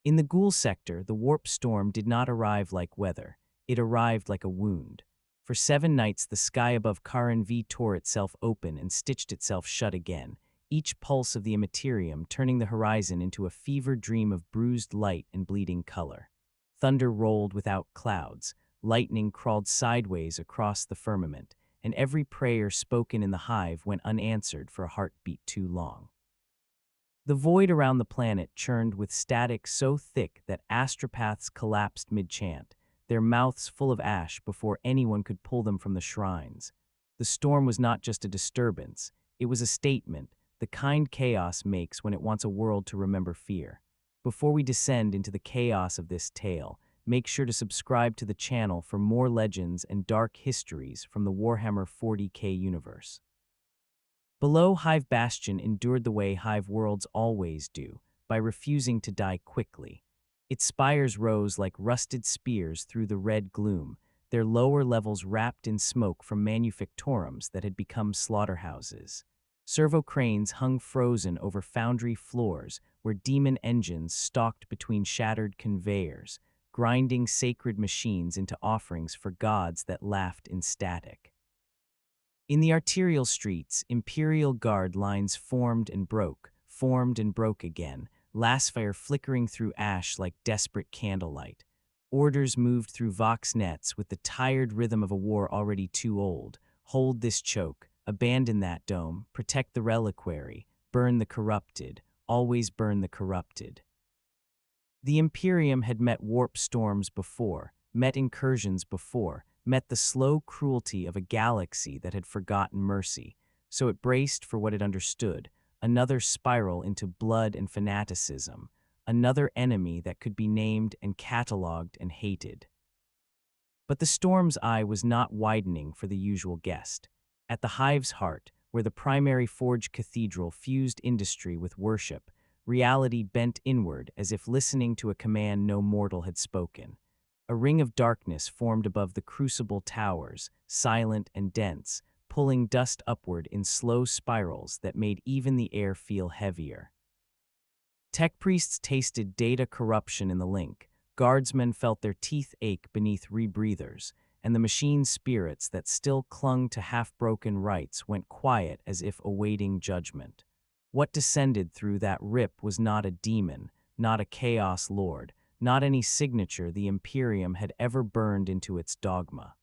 In the Ghoul sector, the warp storm did not arrive like weather. It arrived like a wound. For 7 nights, the sky above Karan V tore itself open and stitched itself shut again, each pulse of the immaterium turning the horizon into a fevered dream of bruised light and bleeding color. Thunder rolled without clouds, lightning crawled sideways across the firmament, and every prayer spoken in the hive went unanswered for a heartbeat too long. The void around the planet churned with static so thick that astropaths collapsed mid-chant, their mouths full of ash before anyone could pull them from the shrines. The storm was not just a disturbance, it was a statement, the kind chaos makes when it wants a world to remember fear. Before we descend into the chaos of this tale, make sure to subscribe to the channel for more legends and dark histories from the Warhammer 40K universe. Below, Hive Bastion endured the way Hive worlds always do, by refusing to die quickly. Its spires rose like rusted spears through the red gloom, their lower levels wrapped in smoke from manufactorums that had become slaughterhouses. Servo cranes hung frozen over foundry floors where demon engines stalked between shattered conveyors, grinding sacred machines into offerings for gods that laughed in static. In the arterial streets, Imperial Guard lines formed and broke again, lasfire flickering through ash like desperate candlelight. Orders moved through vox nets with the tired rhythm of a war already too old. Hold this choke, abandon that dome, protect the reliquary, burn the corrupted, always burn the corrupted. The Imperium had met warp storms before, met incursions before, met the slow cruelty of a galaxy that had forgotten mercy, so it braced for what it understood, another spiral into blood and fanaticism, another enemy that could be named and catalogued and hated. But the storm's eye was not widening for the usual guest. At the Hive's heart, where the primary forge cathedral fused industry with worship, reality bent inward as if listening to a command no mortal had spoken. A ring of darkness formed above the crucible towers, silent and dense, pulling dust upward in slow spirals that made even the air feel heavier. Tech priests tasted data corruption in the link, guardsmen felt their teeth ache beneath rebreathers, and the machine spirits that still clung to half-broken rights went quiet as if awaiting judgment. What descended through that rip was not a demon, not a chaos lord, not any signature the Imperium had ever burned into its dogma.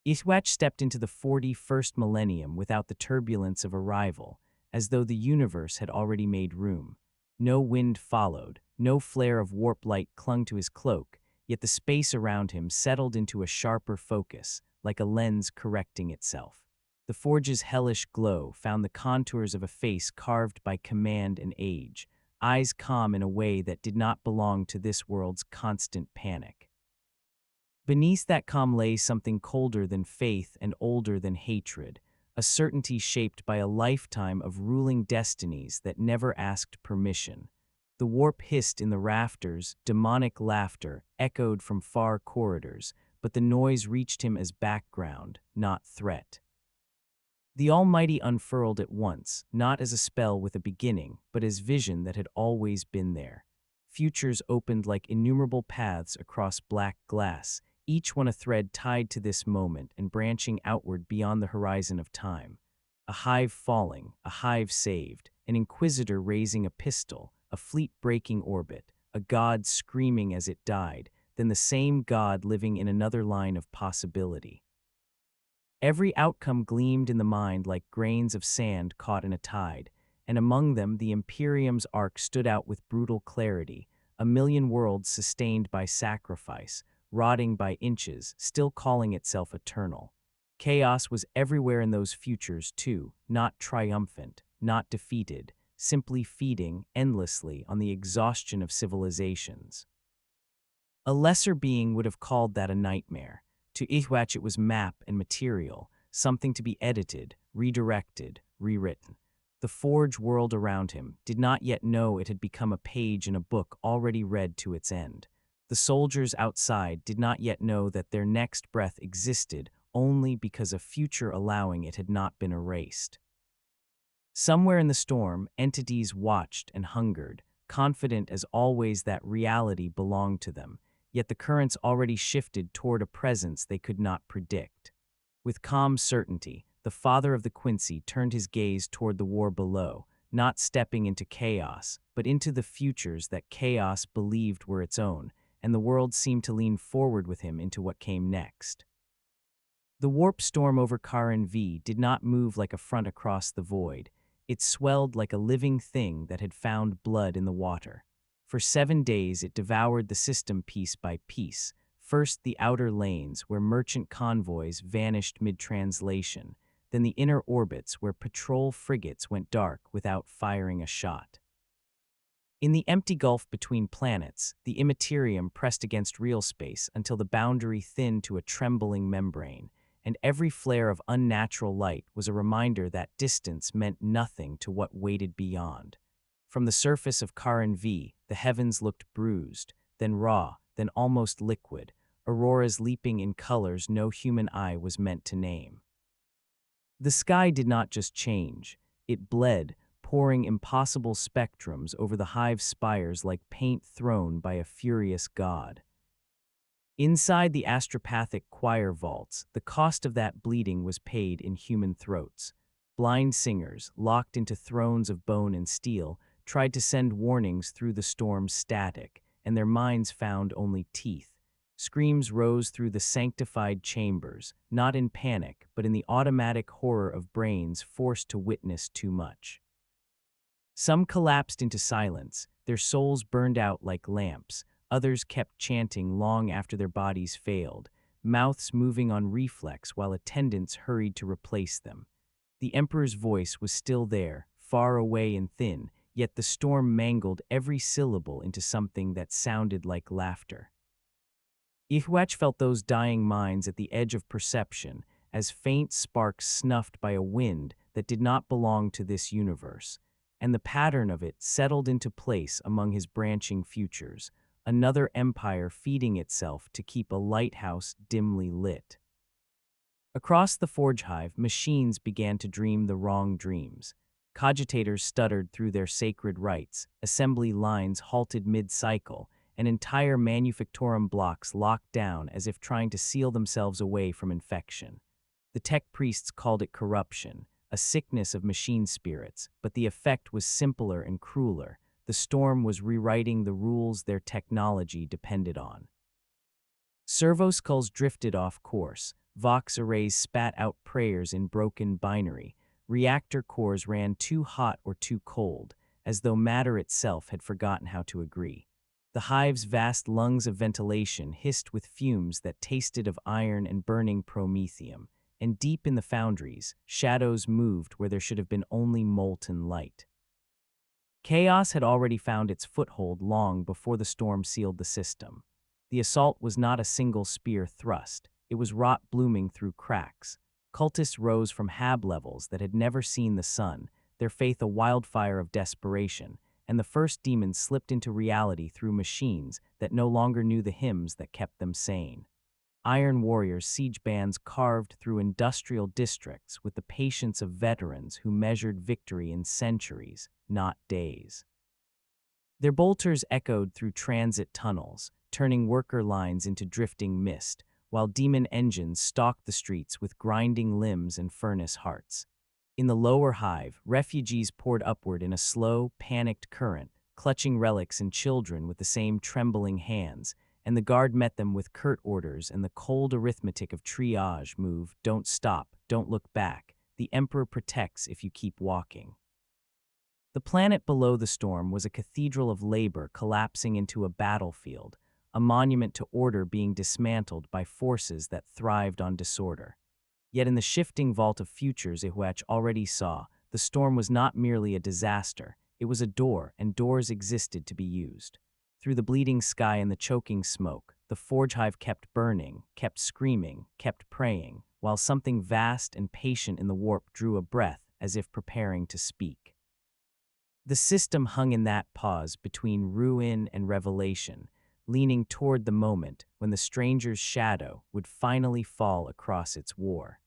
Yhwach stepped into the 41st millennium without the turbulence of arrival, as though the universe had already made room. No wind followed, no flare of warp light clung to his cloak, yet the space around him settled into a sharper focus, like a lens correcting itself. The forge's hellish glow found the contours of a face carved by command and age, eyes calm in a way that did not belong to this world's constant panic. Beneath that calm lay something colder than faith and older than hatred, a certainty shaped by a lifetime of ruling destinies that never asked permission. The warp hissed in the rafters, demonic laughter echoed from far corridors, but the noise reached him as background, not threat. The Almighty unfurled at once, not as a spell with a beginning, but as vision that had always been there. Futures opened like innumerable paths across black glass, each one a thread tied to this moment and branching outward beyond the horizon of time. A hive falling, a hive saved, an inquisitor raising a pistol, a fleet breaking orbit, a god screaming as it died, then the same god living in another line of possibility. Every outcome gleamed in the mind like grains of sand caught in a tide, and among them the Imperium's arc stood out with brutal clarity, a million worlds sustained by sacrifice, rotting by inches, still calling itself eternal. Chaos was everywhere in those futures too, not triumphant, not defeated, simply feeding endlessly on the exhaustion of civilizations. A lesser being would have called that a nightmare. To Yhwach it was map and material, something to be edited, redirected, rewritten. The forge world around him did not yet know it had become a page in a book already read to its end. The soldiers outside did not yet know that their next breath existed only because a future allowing it had not been erased. Somewhere in the storm, entities watched and hungered, confident as always that reality belonged to them, yet the currents already shifted toward a presence they could not predict. With calm certainty, the father of the Quincy turned his gaze toward the war below, not stepping into chaos, but into the futures that chaos believed were its own, and the world seemed to lean forward with him into what came next. The warp storm over Karin V did not move like a front across the void. It swelled like a living thing that had found blood in the water. For 7 days it devoured the system piece by piece, first the outer lanes where merchant convoys vanished mid-translation, then the inner orbits where patrol frigates went dark without firing a shot. In the empty gulf between planets, the immaterium pressed against real space until the boundary thinned to a trembling membrane, and every flare of unnatural light was a reminder that distance meant nothing to what waited beyond. From the surface of Karin V, the heavens looked bruised, then raw, then almost liquid, auroras leaping in colors no human eye was meant to name. The sky did not just change, it bled, pouring impossible spectrums over the hive spires like paint thrown by a furious god. Inside the astropathic choir vaults, the cost of that bleeding was paid in human throats. Blind singers, locked into thrones of bone and steel, tried to send warnings through the storm's static, and their minds found only teeth. Screams rose through the sanctified chambers, not in panic, but in the automatic horror of brains forced to witness too much. Some collapsed into silence, their souls burned out like lamps. Others kept chanting long after their bodies failed, mouths moving on reflex while attendants hurried to replace them. The Emperor's voice was still there, far away and thin, yet the storm mangled every syllable into something that sounded like laughter. Yhwach felt those dying minds at the edge of perception, as faint sparks snuffed by a wind that did not belong to this universe, and the pattern of it settled into place among his branching futures. Another empire feeding itself to keep a lighthouse dimly lit. Across the forge hive, machines began to dream the wrong dreams. Cogitators stuttered through their sacred rites, assembly lines halted mid-cycle, and entire manufactorum blocks locked down as if trying to seal themselves away from infection. The tech priests called it corruption, a sickness of machine spirits, but the effect was simpler and crueler. The storm was rewriting the rules their technology depended on. Servo skulls drifted off course, Vox arrays spat out prayers in broken binary, reactor cores ran too hot or too cold, as though matter itself had forgotten how to agree. The hive's vast lungs of ventilation hissed with fumes that tasted of iron and burning promethium, and deep in the foundries, shadows moved where there should have been only molten light. Chaos had already found its foothold long before the storm sealed the system. The assault was not a single spear thrust. It was rot blooming through cracks. Cultists rose from hab levels that had never seen the sun, their faith a wildfire of desperation, and the first demons slipped into reality through machines that no longer knew the hymns that kept them sane. Iron warriors, siege bands carved through industrial districts with the patience of veterans who measured victory in centuries, not days. Their bolters echoed through transit tunnels, turning worker lines into drifting mist, while demon engines stalked the streets with grinding limbs and furnace hearts. In the lower hive, refugees poured upward in a slow, panicked current, clutching relics and children with the same trembling hands, and the guard met them with curt orders and the cold arithmetic of triage: move, don't stop, don't look back. The Emperor protects if you keep walking. The planet below the storm was a cathedral of labor collapsing into a battlefield, a monument to order being dismantled by forces that thrived on disorder. Yet in the shifting vault of futures Yhwach already saw, the storm was not merely a disaster, it was a door, and doors existed to be used. Through the bleeding sky and the choking smoke, the forge hive kept burning, kept screaming, kept praying, while something vast and patient in the warp drew a breath as if preparing to speak. The system hung in that pause between ruin and revelation, leaning toward the moment when the stranger's shadow would finally fall across its war.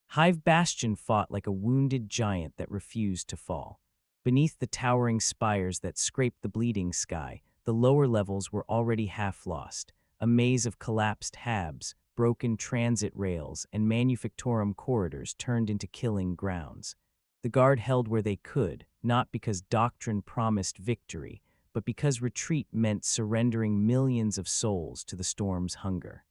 Hive Bastion fought like a wounded giant that refused to fall. Beneath the towering spires that scraped the bleeding sky, the lower levels were already half lost, a maze of collapsed habs, broken transit rails, and manufactorum corridors turned into killing grounds. The guard held where they could, not because doctrine promised victory, but because retreat meant surrendering millions of souls to the storm's hunger.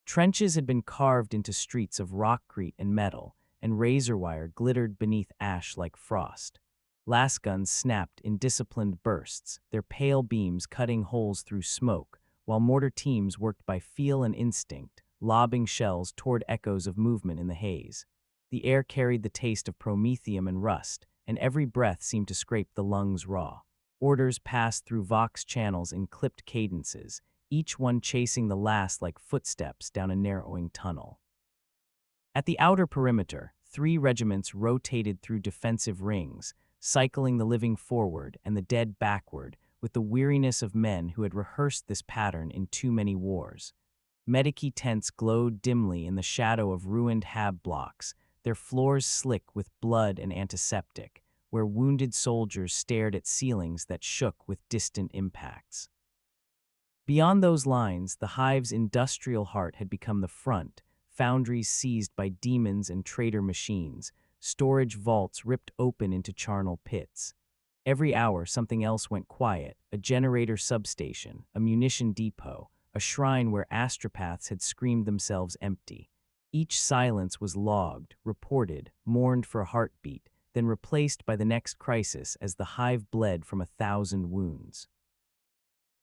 Trenches had been carved into streets of rockcrete and metal, and razor wire glittered beneath ash like frost. Lasguns snapped in disciplined bursts, their pale beams cutting holes through smoke, while mortar teams worked by feel and instinct, lobbing shells toward echoes of movement in the haze. The air carried the taste of promethium and rust, and every breath seemed to scrape the lungs raw. Orders passed through vox channels in clipped cadences, each one chasing the last like footsteps down a narrowing tunnel. At the outer perimeter, 3 regiments rotated through defensive rings, cycling the living forward and the dead backward, with the weariness of men who had rehearsed this pattern in too many wars. Medici tents glowed dimly in the shadow of ruined hab blocks, their floors slick with blood and antiseptic, where wounded soldiers stared at ceilings that shook with distant impacts. Beyond those lines, the hive's industrial heart had become the front, foundries seized by demons and traitor machines, storage vaults ripped open into charnel pits. Every hour something else went quiet, a generator substation, a munition depot, a shrine where astropaths had screamed themselves empty. Each silence was logged, reported, mourned for a heartbeat, then replaced by the next crisis as the hive bled from 1,000 wounds.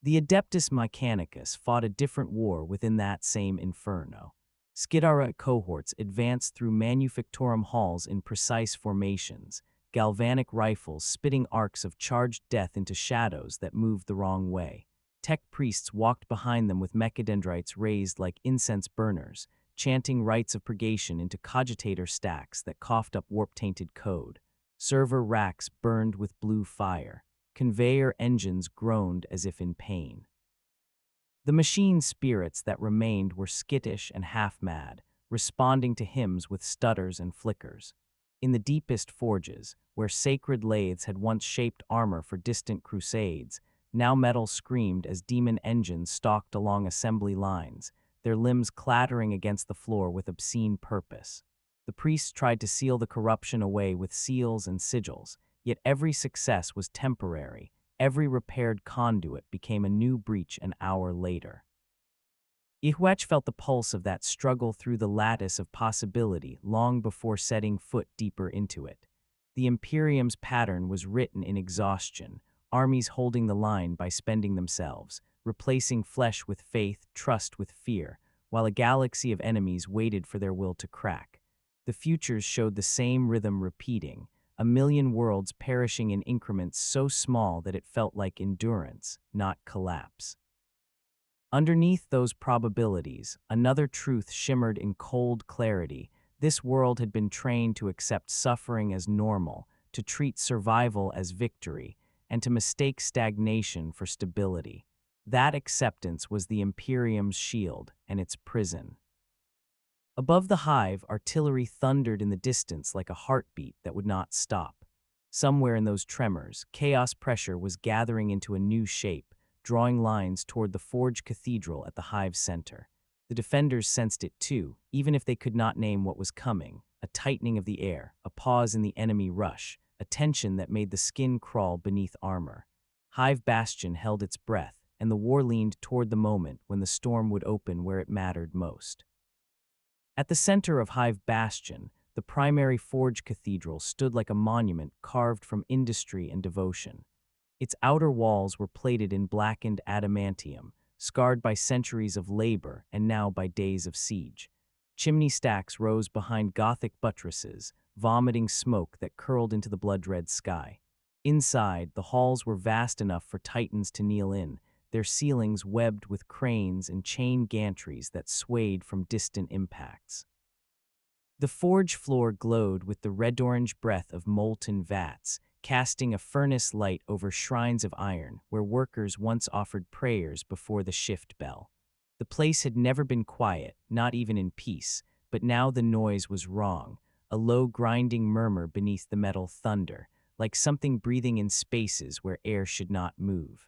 The Adeptus Mechanicus fought a different war within that same inferno. Skidara cohorts advanced through manufactorum halls in precise formations, galvanic rifles spitting arcs of charged death into shadows that moved the wrong way. Tech priests walked behind them with mechadendrites raised like incense burners, chanting rites of purgation into cogitator stacks that coughed up warp-tainted code. Server racks burned with blue fire. Conveyor engines groaned as if in pain. The machine spirits that remained were skittish and half-mad, responding to hymns with stutters and flickers. In the deepest forges, where sacred lathes had once shaped armor for distant crusades, now metal screamed as demon engines stalked along assembly lines, their limbs clattering against the floor with obscene purpose. The priests tried to seal the corruption away with seals and sigils, yet every success was temporary. Every repaired conduit became a new breach an hour later. Yhwach felt the pulse of that struggle through the lattice of possibility long before setting foot deeper into it. The Imperium's pattern was written in exhaustion, armies holding the line by spending themselves, replacing flesh with faith, trust with fear, while a galaxy of enemies waited for their will to crack. The futures showed the same rhythm repeating, a million worlds perishing in increments so small that it felt like endurance, not collapse. Underneath those probabilities, another truth shimmered in cold clarity. This world had been trained to accept suffering as normal, to treat survival as victory, and to mistake stagnation for stability. That acceptance was the Imperium's shield and its prison. Above the hive, artillery thundered in the distance like a heartbeat that would not stop. Somewhere in those tremors, chaos pressure was gathering into a new shape, drawing lines toward the forge cathedral at the hive's center. The defenders sensed it too, even if they could not name what was coming, a tightening of the air, a pause in the enemy rush, a tension that made the skin crawl beneath armor. Hive Bastion held its breath, and the war leaned toward the moment when the storm would open where it mattered most. At the center of Hive Bastion, the primary forge cathedral stood like a monument carved from industry and devotion. Its outer walls were plated in blackened adamantium, scarred by centuries of labor and now by days of siege. Chimney stacks rose behind Gothic buttresses, vomiting smoke that curled into the blood-red sky. Inside, the halls were vast enough for titans to kneel in, their ceilings webbed with cranes and chain gantries that swayed from distant impacts. The forge floor glowed with the red-orange breath of molten vats, casting a furnace light over shrines of iron where workers once offered prayers before the shift bell. The place had never been quiet, not even in peace, but now the noise was wrong, a low grinding murmur beneath the metal thunder, like something breathing in spaces where air should not move.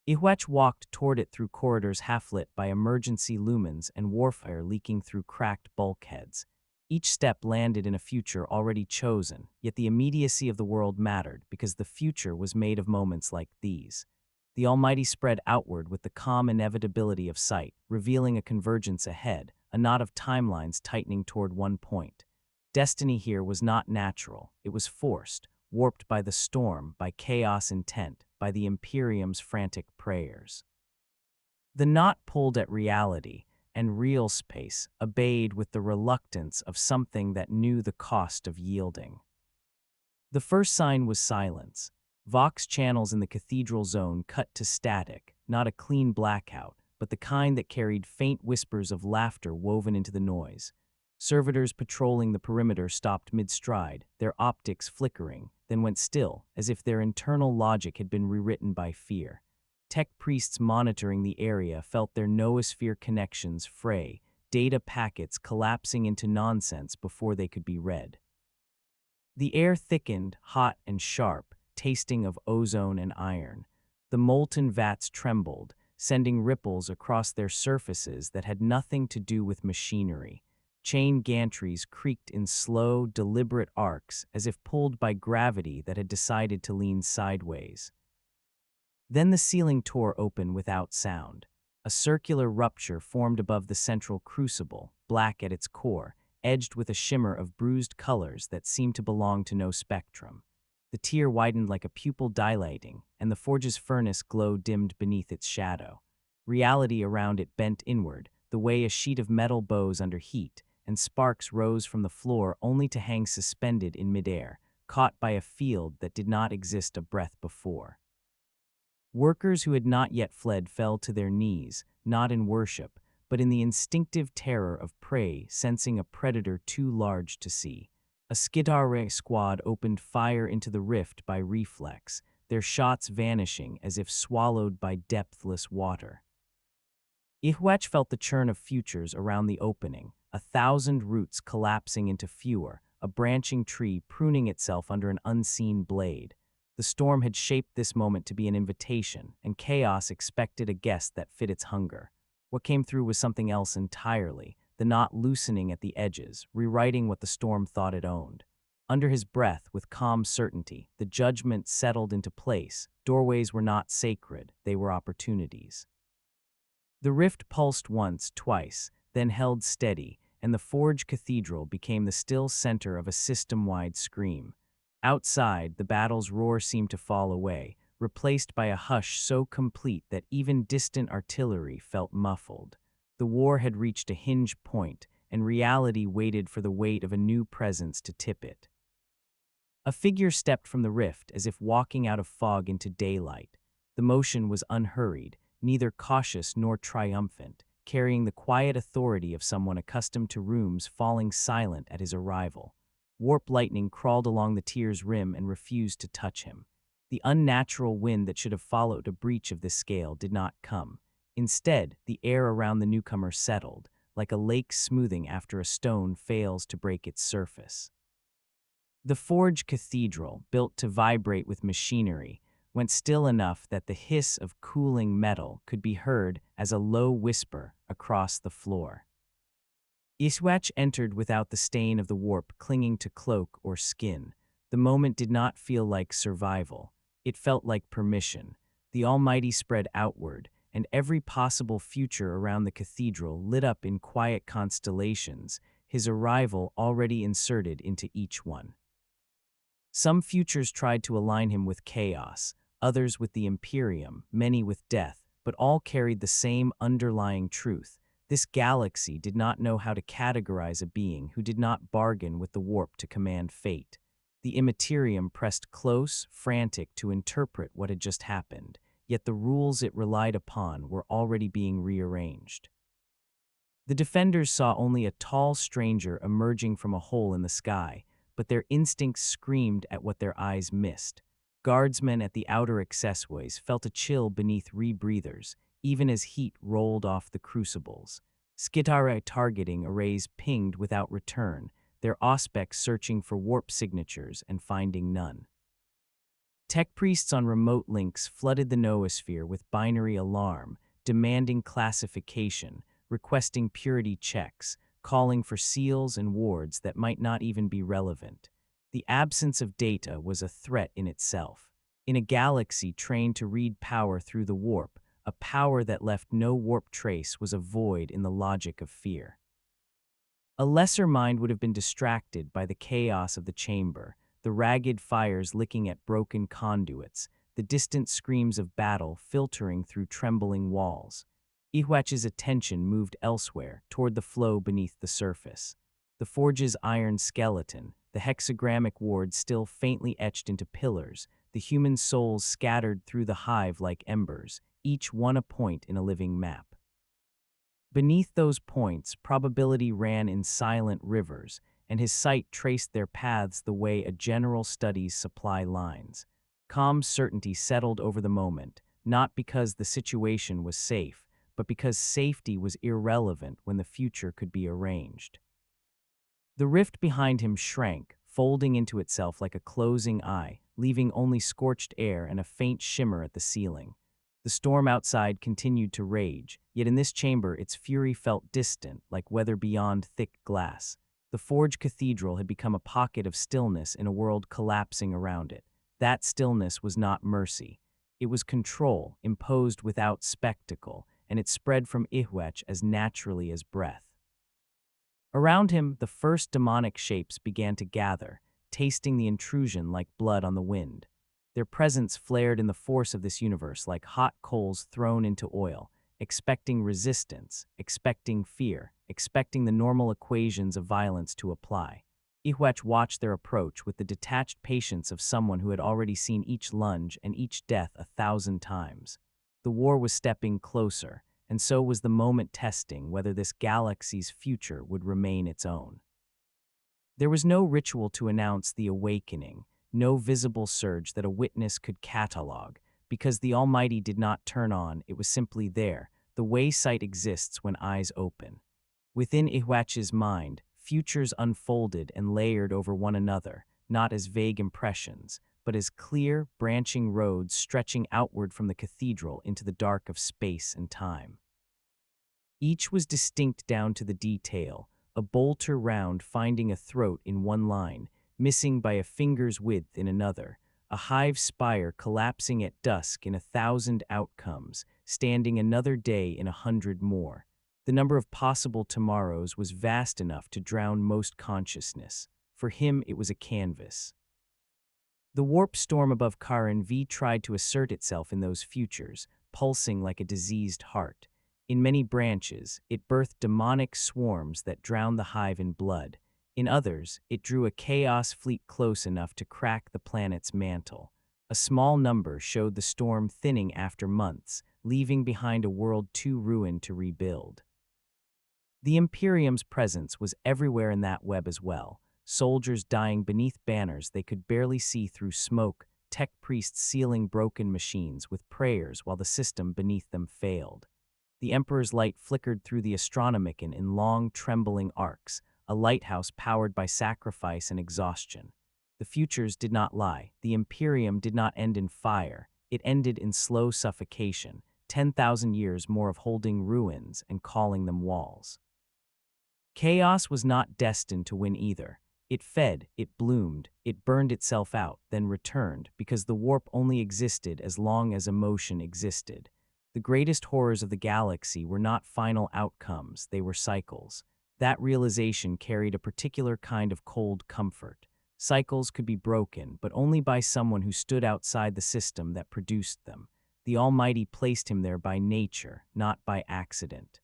Yhwach walked toward it through corridors half-lit by emergency lumens and warfare leaking through cracked bulkheads. Each step landed in a future already chosen, yet the immediacy of the world mattered because the future was made of moments like these. The Almighty spread outward with the calm inevitability of sight, revealing a convergence ahead, a knot of timelines tightening toward one point. Destiny here was not natural, it was forced, warped by the storm, by chaos intent, by the Imperium's frantic prayers. The knot pulled at reality, and real space obeyed with the reluctance of something that knew the cost of yielding. The first sign was silence. Vox channels in the cathedral zone cut to static, not a clean blackout, but the kind that carried faint whispers of laughter woven into the noise. Servitors patrolling the perimeter stopped mid-stride, their optics flickering, then went still, as if their internal logic had been rewritten by fear. Tech priests monitoring the area felt their noosphere connections fray, data packets collapsing into nonsense before they could be read. The air thickened, hot and sharp, tasting of ozone and iron. The molten vats trembled, sending ripples across their surfaces that had nothing to do with machinery. Chain gantries creaked in slow, deliberate arcs as if pulled by gravity that had decided to lean sideways. Then the ceiling tore open without sound. A circular rupture formed above the central crucible, black at its core, edged with a shimmer of bruised colors that seemed to belong to no spectrum. The tear widened like a pupil dilating, and the forge's furnace glow dimmed beneath its shadow. Reality around it bent inward, the way a sheet of metal bows under heat, and sparks rose from the floor only to hang suspended in midair, caught by a field that did not exist a breath before. Workers who had not yet fled fell to their knees, not in worship, but in the instinctive terror of prey sensing a predator too large to see. A Skidare squad opened fire into the rift by reflex, their shots vanishing as if swallowed by depthless water. Yhwach felt the churn of futures around the opening, 1,000 roots collapsing into fewer, a branching tree pruning itself under an unseen blade. The storm had shaped this moment to be an invitation, and chaos expected a guest that fit its hunger. What came through was something else entirely, the knot loosening at the edges, rewriting what the storm thought it owned. Under his breath, with calm certainty, the judgment settled into place. Doorways were not sacred, they were opportunities. The rift pulsed once, twice, then held steady, and the Forge Cathedral became the still center of a system-wide scream. Outside, the battle's roar seemed to fall away, replaced by a hush so complete that even distant artillery felt muffled. The war had reached a hinge point, and reality waited for the weight of a new presence to tip it. A figure stepped from the rift as if walking out of fog into daylight. The motion was unhurried, neither cautious nor triumphant, carrying the quiet authority of someone accustomed to rooms falling silent at his arrival. Warp lightning crawled along the tier's rim and refused to touch him. The unnatural wind that should have followed a breach of this scale did not come. Instead, the air around the newcomer settled, like a lake smoothing after a stone fails to break its surface. The Forge Cathedral, built to vibrate with machinery, went still enough that the hiss of cooling metal could be heard as a low whisper across the floor. Yhwach entered without the stain of the warp clinging to cloak or skin. The moment did not feel like survival. It felt like permission. The Almighty spread outward, and every possible future around the cathedral lit up in quiet constellations, his arrival already inserted into each one. Some futures tried to align him with chaos, others with the Imperium, many with death, but all carried the same underlying truth. This galaxy did not know how to categorize a being who did not bargain with the warp to command fate. The Immaterium pressed close, frantic to interpret what had just happened, yet the rules it relied upon were already being rearranged. The defenders saw only a tall stranger emerging from a hole in the sky, but their instincts screamed at what their eyes missed. Guardsmen at the outer accessways felt a chill beneath rebreathers, even as heat rolled off the crucibles. Skitare targeting arrays pinged without return, their auspex searching for warp signatures and finding none. Tech priests on remote links flooded the noosphere with binary alarm, demanding classification, requesting purity checks, calling for seals and wards that might not even be relevant. The absence of data was a threat in itself. In a galaxy trained to read power through the warp, a power that left no warp trace was a void in the logic of fear. A lesser mind would have been distracted by the chaos of the chamber, the ragged fires licking at broken conduits, the distant screams of battle filtering through trembling walls. Yhwach's attention moved elsewhere, toward the flow beneath the surface. The forge's iron skeleton, the hexagrammic ward still faintly etched into pillars, the human souls scattered through the hive like embers, each one a point in a living map. Beneath those points, probability ran in silent rivers, and his sight traced their paths the way a general studies supply lines. Calm certainty settled over the moment, not because the situation was safe, but because safety was irrelevant when the future could be arranged. The rift behind him shrank, folding into itself like a closing eye, leaving only scorched air and a faint shimmer at the ceiling. The storm outside continued to rage, yet in this chamber its fury felt distant, like weather beyond thick glass. The Forge Cathedral had become a pocket of stillness in a world collapsing around it. That stillness was not mercy. It was control, imposed without spectacle, and it spread from Yhwach as naturally as breath. Around him, the first demonic shapes began to gather, tasting the intrusion like blood on the wind. Their presence flared in the force of this universe like hot coals thrown into oil, expecting resistance, expecting fear, expecting the normal equations of violence to apply. Yhwach watched their approach with the detached patience of someone who had already seen each lunge and each death 1,000 times. The war was stepping closer, and so was the moment testing whether this galaxy's future would remain its own. There was no ritual to announce the awakening, no visible surge that a witness could catalog, because the Almighty did not turn on, it was simply there, the way sight exists when eyes open. Within Yhwach's mind, futures unfolded and layered over one another, not as vague impressions, but as clear, branching roads stretching outward from the cathedral into the dark of space and time. Each was distinct down to the detail, a bolter round finding a throat in one line, missing by a finger's width in another, a hive spire collapsing at dusk in 1,000 outcomes, standing another day in 100 more. The number of possible tomorrows was vast enough to drown most consciousness. For him, it was a canvas. The warp storm above Karin V tried to assert itself in those futures, pulsing like a diseased heart. In many branches, it birthed demonic swarms that drowned the hive in blood. In others, it drew a chaos fleet close enough to crack the planet's mantle. A small number showed the storm thinning after months, leaving behind a world too ruined to rebuild. The Imperium's presence was everywhere in that web as well, soldiers dying beneath banners they could barely see through smoke, tech priests sealing broken machines with prayers while the system beneath them failed. The Emperor's light flickered through the Astronomicon in long, trembling arcs, a lighthouse powered by sacrifice and exhaustion. The futures did not lie. The Imperium did not end in fire. It ended in slow suffocation, 10,000 years more of holding ruins and calling them walls. Chaos was not destined to win either. It fed, it bloomed, it burned itself out, then returned, because the warp only existed as long as emotion existed. The greatest horrors of the galaxy were not final outcomes, they were cycles. That realization carried a particular kind of cold comfort. Cycles could be broken, but only by someone who stood outside the system that produced them. The Almighty placed him there by nature, not by accident.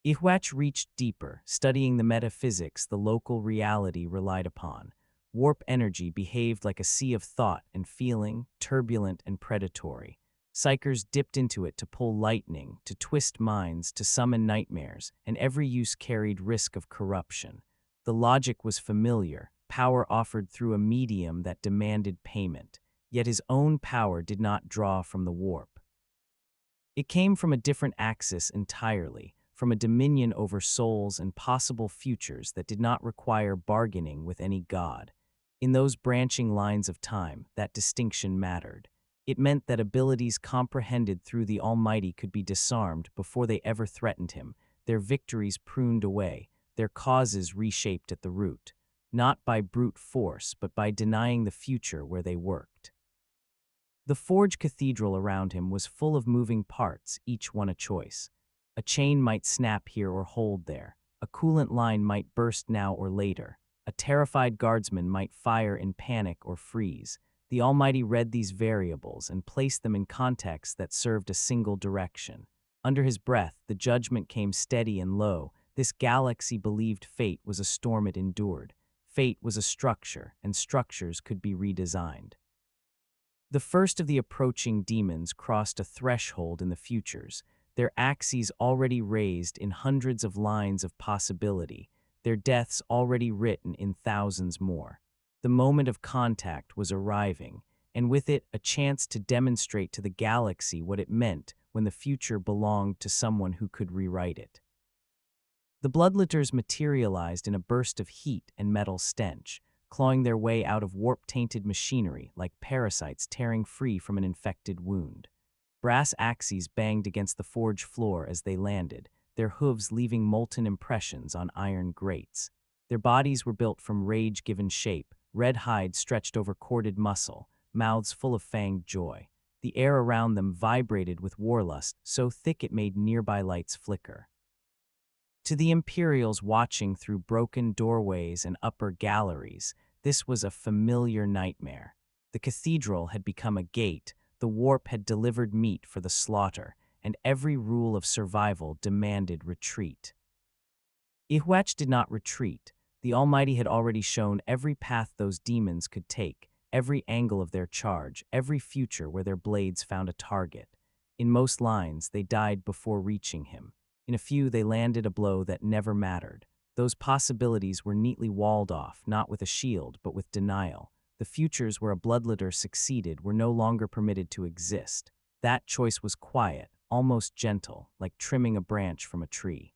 Yhwach reached deeper, studying the metaphysics the local reality relied upon. Warp energy behaved like a sea of thought and feeling, turbulent and predatory. Psychers dipped into it to pull lightning, to twist minds, to summon nightmares, and every use carried risk of corruption. The logic was familiar, power offered through a medium that demanded payment, yet his own power did not draw from the warp. It came from a different axis entirely, from a dominion over souls and possible futures that did not require bargaining with any god. In those branching lines of time, that distinction mattered. It meant that abilities comprehended through the Almighty could be disarmed before they ever threatened him, their victories pruned away, their causes reshaped at the root, not by brute force but by denying the future where they worked. The forge cathedral around him was full of moving parts, each one a choice. A chain might snap here or hold there. A coolant line might burst now or later. A terrified guardsman might fire in panic or freeze. The Almighty read these variables and placed them in contexts that served a single direction. Under his breath, the judgment came steady and low. This galaxy believed fate was a storm it endured. Fate was a structure, and structures could be redesigned. The first of the approaching demons crossed a threshold in the futures, their axes already raised in hundreds of lines of possibility, their deaths already written in thousands more. The moment of contact was arriving, and with it a chance to demonstrate to the galaxy what it meant when the future belonged to someone who could rewrite it. The bloodletters materialized in a burst of heat and metal stench, clawing their way out of warp-tainted machinery like parasites tearing free from an infected wound. Brass axes banged against the forge floor as they landed, their hooves leaving molten impressions on iron grates. Their bodies were built from rage-given shape, red hide stretched over corded muscle, mouths full of fanged joy. The air around them vibrated with warlust, so thick it made nearby lights flicker. To the Imperials watching through broken doorways and upper galleries, this was a familiar nightmare. The cathedral had become a gate, the warp had delivered meat for the slaughter, and every rule of survival demanded retreat. Yhwach did not retreat. The Almighty had already shown every path those demons could take, every angle of their charge, every future where their blades found a target. In most lines, they died before reaching him. In a few, they landed a blow that never mattered. Those possibilities were neatly walled off, not with a shield, but with denial. The futures where a bloodletter succeeded were no longer permitted to exist. That choice was quiet, almost gentle, like trimming a branch from a tree.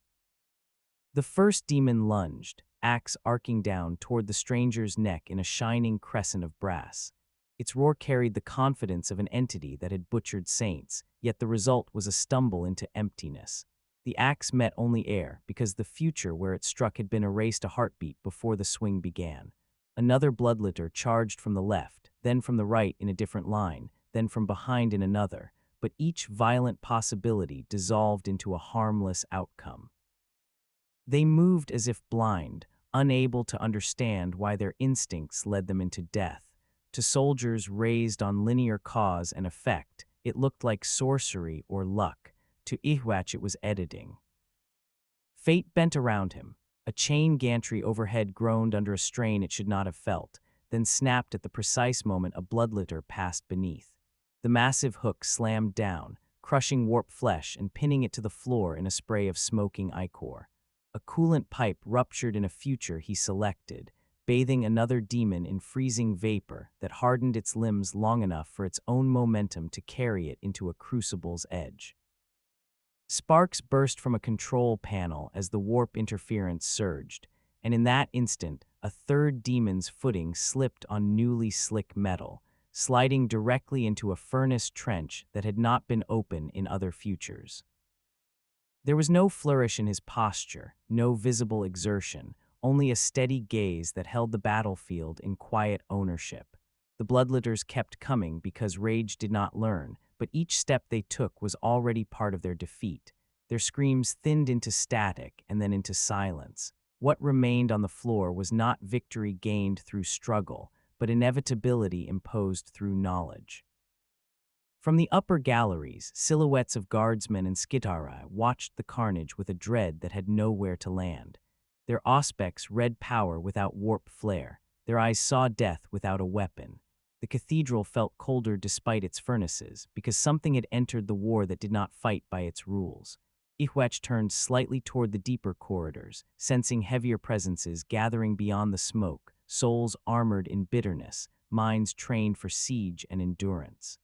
The first demon lunged, axe arcing down toward the stranger's neck in a shining crescent of brass. Its roar carried the confidence of an entity that had butchered saints, yet the result was a stumble into emptiness. The axe met only air because the future where it struck had been erased a heartbeat before the swing began. Another bloodletter charged from the left, then from the right in a different line, then from behind in another, but each violent possibility dissolved into a harmless outcome. They moved as if blind, unable to understand why their instincts led them into death. To soldiers raised on linear cause and effect, it looked like sorcery or luck. To Yhwach it was editing. Fate bent around him. A chain gantry overhead groaned under a strain it should not have felt, then snapped at the precise moment a bloodletter passed beneath. The massive hook slammed down, crushing warp flesh and pinning it to the floor in a spray of smoking ichor. A coolant pipe ruptured in a future he selected, bathing another demon in freezing vapor that hardened its limbs long enough for its own momentum to carry it into a crucible's edge. Sparks burst from a control panel as the warp interference surged, and in that instant, a third demon's footing slipped on newly slick metal, sliding directly into a furnace trench that had not been open in other futures. There was no flourish in his posture, no visible exertion, only a steady gaze that held the battlefield in quiet ownership. The bloodletters kept coming because rage did not learn, but each step they took was already part of their defeat. Their screams thinned into static and then into silence. What remained on the floor was not victory gained through struggle, but inevitability imposed through knowledge. From the upper galleries, silhouettes of guardsmen and skitarii watched the carnage with a dread that had nowhere to land. Their auspex read power without warp flare. Their eyes saw death without a weapon. The cathedral felt colder despite its furnaces, because something had entered the war that did not fight by its rules. Yhwach turned slightly toward the deeper corridors, sensing heavier presences gathering beyond the smoke, souls armored in bitterness, minds trained for siege and endurance.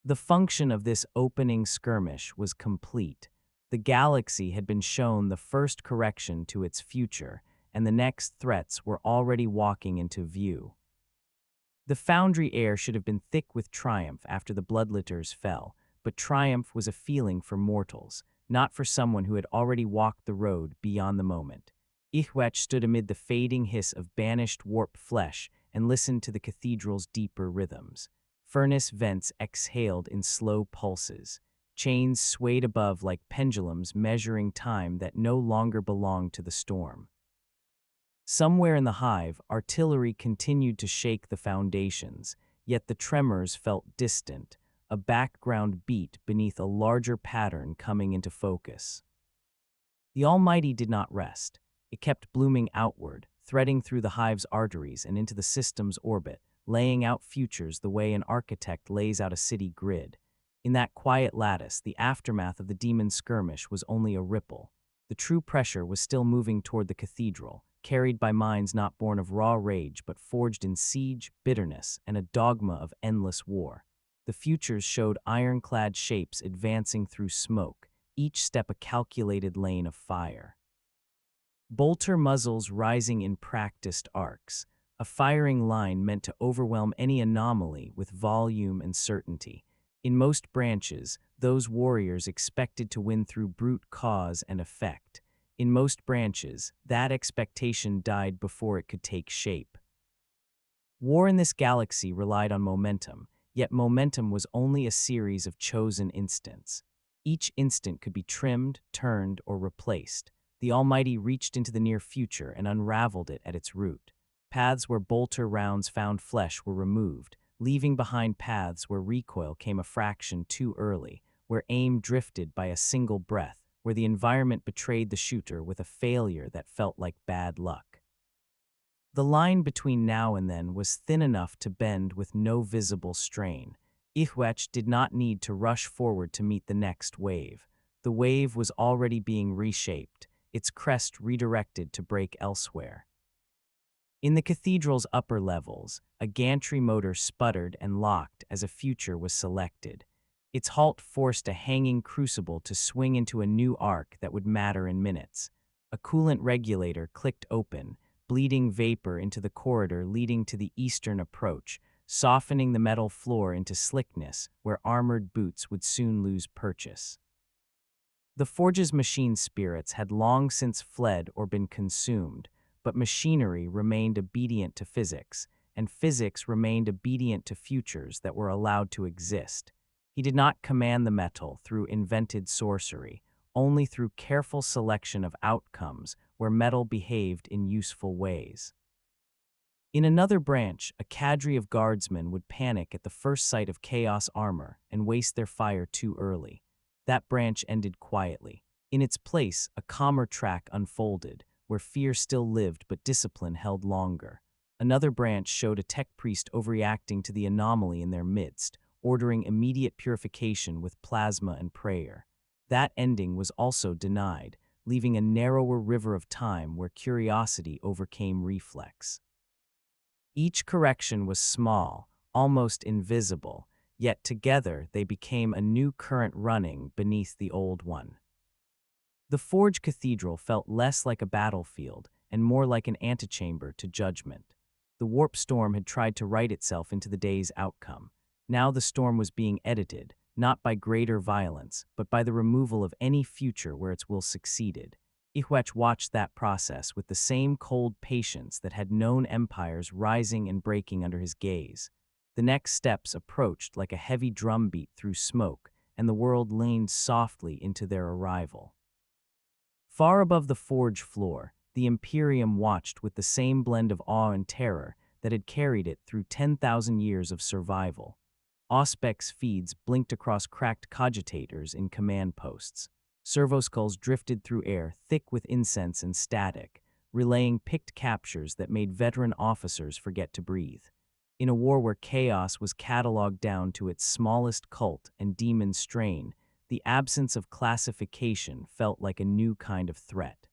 The function of this opening skirmish was complete. The galaxy had been shown the first correction to its future, and the next threats were already walking into view. The Foundry air should have been thick with triumph after the Bloodlitters fell, but triumph was a feeling for mortals, not for someone who had already walked the road beyond the moment. Yhwach stood amid the fading hiss of banished warp flesh and listened to the cathedral's deeper rhythms. Furnace vents exhaled in slow pulses. Chains swayed above like pendulums measuring time that no longer belonged to the storm. Somewhere in the hive, artillery continued to shake the foundations, yet the tremors felt distant, a background beat beneath a larger pattern coming into focus. The Almighty did not rest. It kept blooming outward, threading through the hive's arteries and into the system's orbit, laying out futures the way an architect lays out a city grid. In that quiet lattice, the aftermath of the demon skirmish was only a ripple. The true pressure was still moving toward the cathedral, carried by minds not born of raw rage but forged in siege, bitterness, and a dogma of endless war. The futures showed ironclad shapes advancing through smoke, each step a calculated lane of fire. Bolter muzzles rising in practiced arcs, a firing line meant to overwhelm any anomaly with volume and certainty. In most branches, those warriors expected to win through brute cause and effect. In most branches, that expectation died before it could take shape. War in this galaxy relied on momentum, yet momentum was only a series of chosen instants. Each instant could be trimmed, turned, or replaced. The Almighty reached into the near future and unraveled it at its root. Paths where bolter rounds found flesh were removed, leaving behind paths where recoil came a fraction too early, where aim drifted by a single breath, where the environment betrayed the shooter with a failure that felt like bad luck. The line between now and then was thin enough to bend with no visible strain. Yhwach did not need to rush forward to meet the next wave. The wave was already being reshaped, its crest redirected to break elsewhere. In the cathedral's upper levels, a gantry motor sputtered and locked as a future was selected. Its halt forced a hanging crucible to swing into a new arc that would matter in minutes. A coolant regulator clicked open, bleeding vapor into the corridor leading to the eastern approach, softening the metal floor into slickness where armored boots would soon lose purchase. The forge's machine spirits had long since fled or been consumed, but machinery remained obedient to physics, and physics remained obedient to futures that were allowed to exist. He did not command the metal through invented sorcery, only through careful selection of outcomes where metal behaved in useful ways. In another branch, a cadre of guardsmen would panic at the first sight of chaos armor and waste their fire too early. That branch ended quietly. In its place, a calmer track unfolded, where fear still lived but discipline held longer. Another branch showed a tech priest overreacting to the anomaly in their midst, ordering immediate purification with plasma and prayer. That ending was also denied, leaving a narrower river of time where curiosity overcame reflex. Each correction was small, almost invisible, yet together they became a new current running beneath the old one. The Forge Cathedral felt less like a battlefield and more like an antechamber to judgment. The warp storm had tried to write itself into the day's outcome. Now the storm was being edited, not by greater violence, but by the removal of any future where its will succeeded. Yhwach watched that process with the same cold patience that had known empires rising and breaking under his gaze. The next steps approached like a heavy drumbeat through smoke, and the world leaned softly into their arrival. Far above the forge floor, the Imperium watched with the same blend of awe and terror that had carried it through 10,000 years of survival. Auspex feeds blinked across cracked cogitators in command posts. Servoskulls drifted through air thick with incense and static, relaying picked captures that made veteran officers forget to breathe. In a war where chaos was cataloged down to its smallest cult and demon strain, the absence of classification felt like a new kind of threat.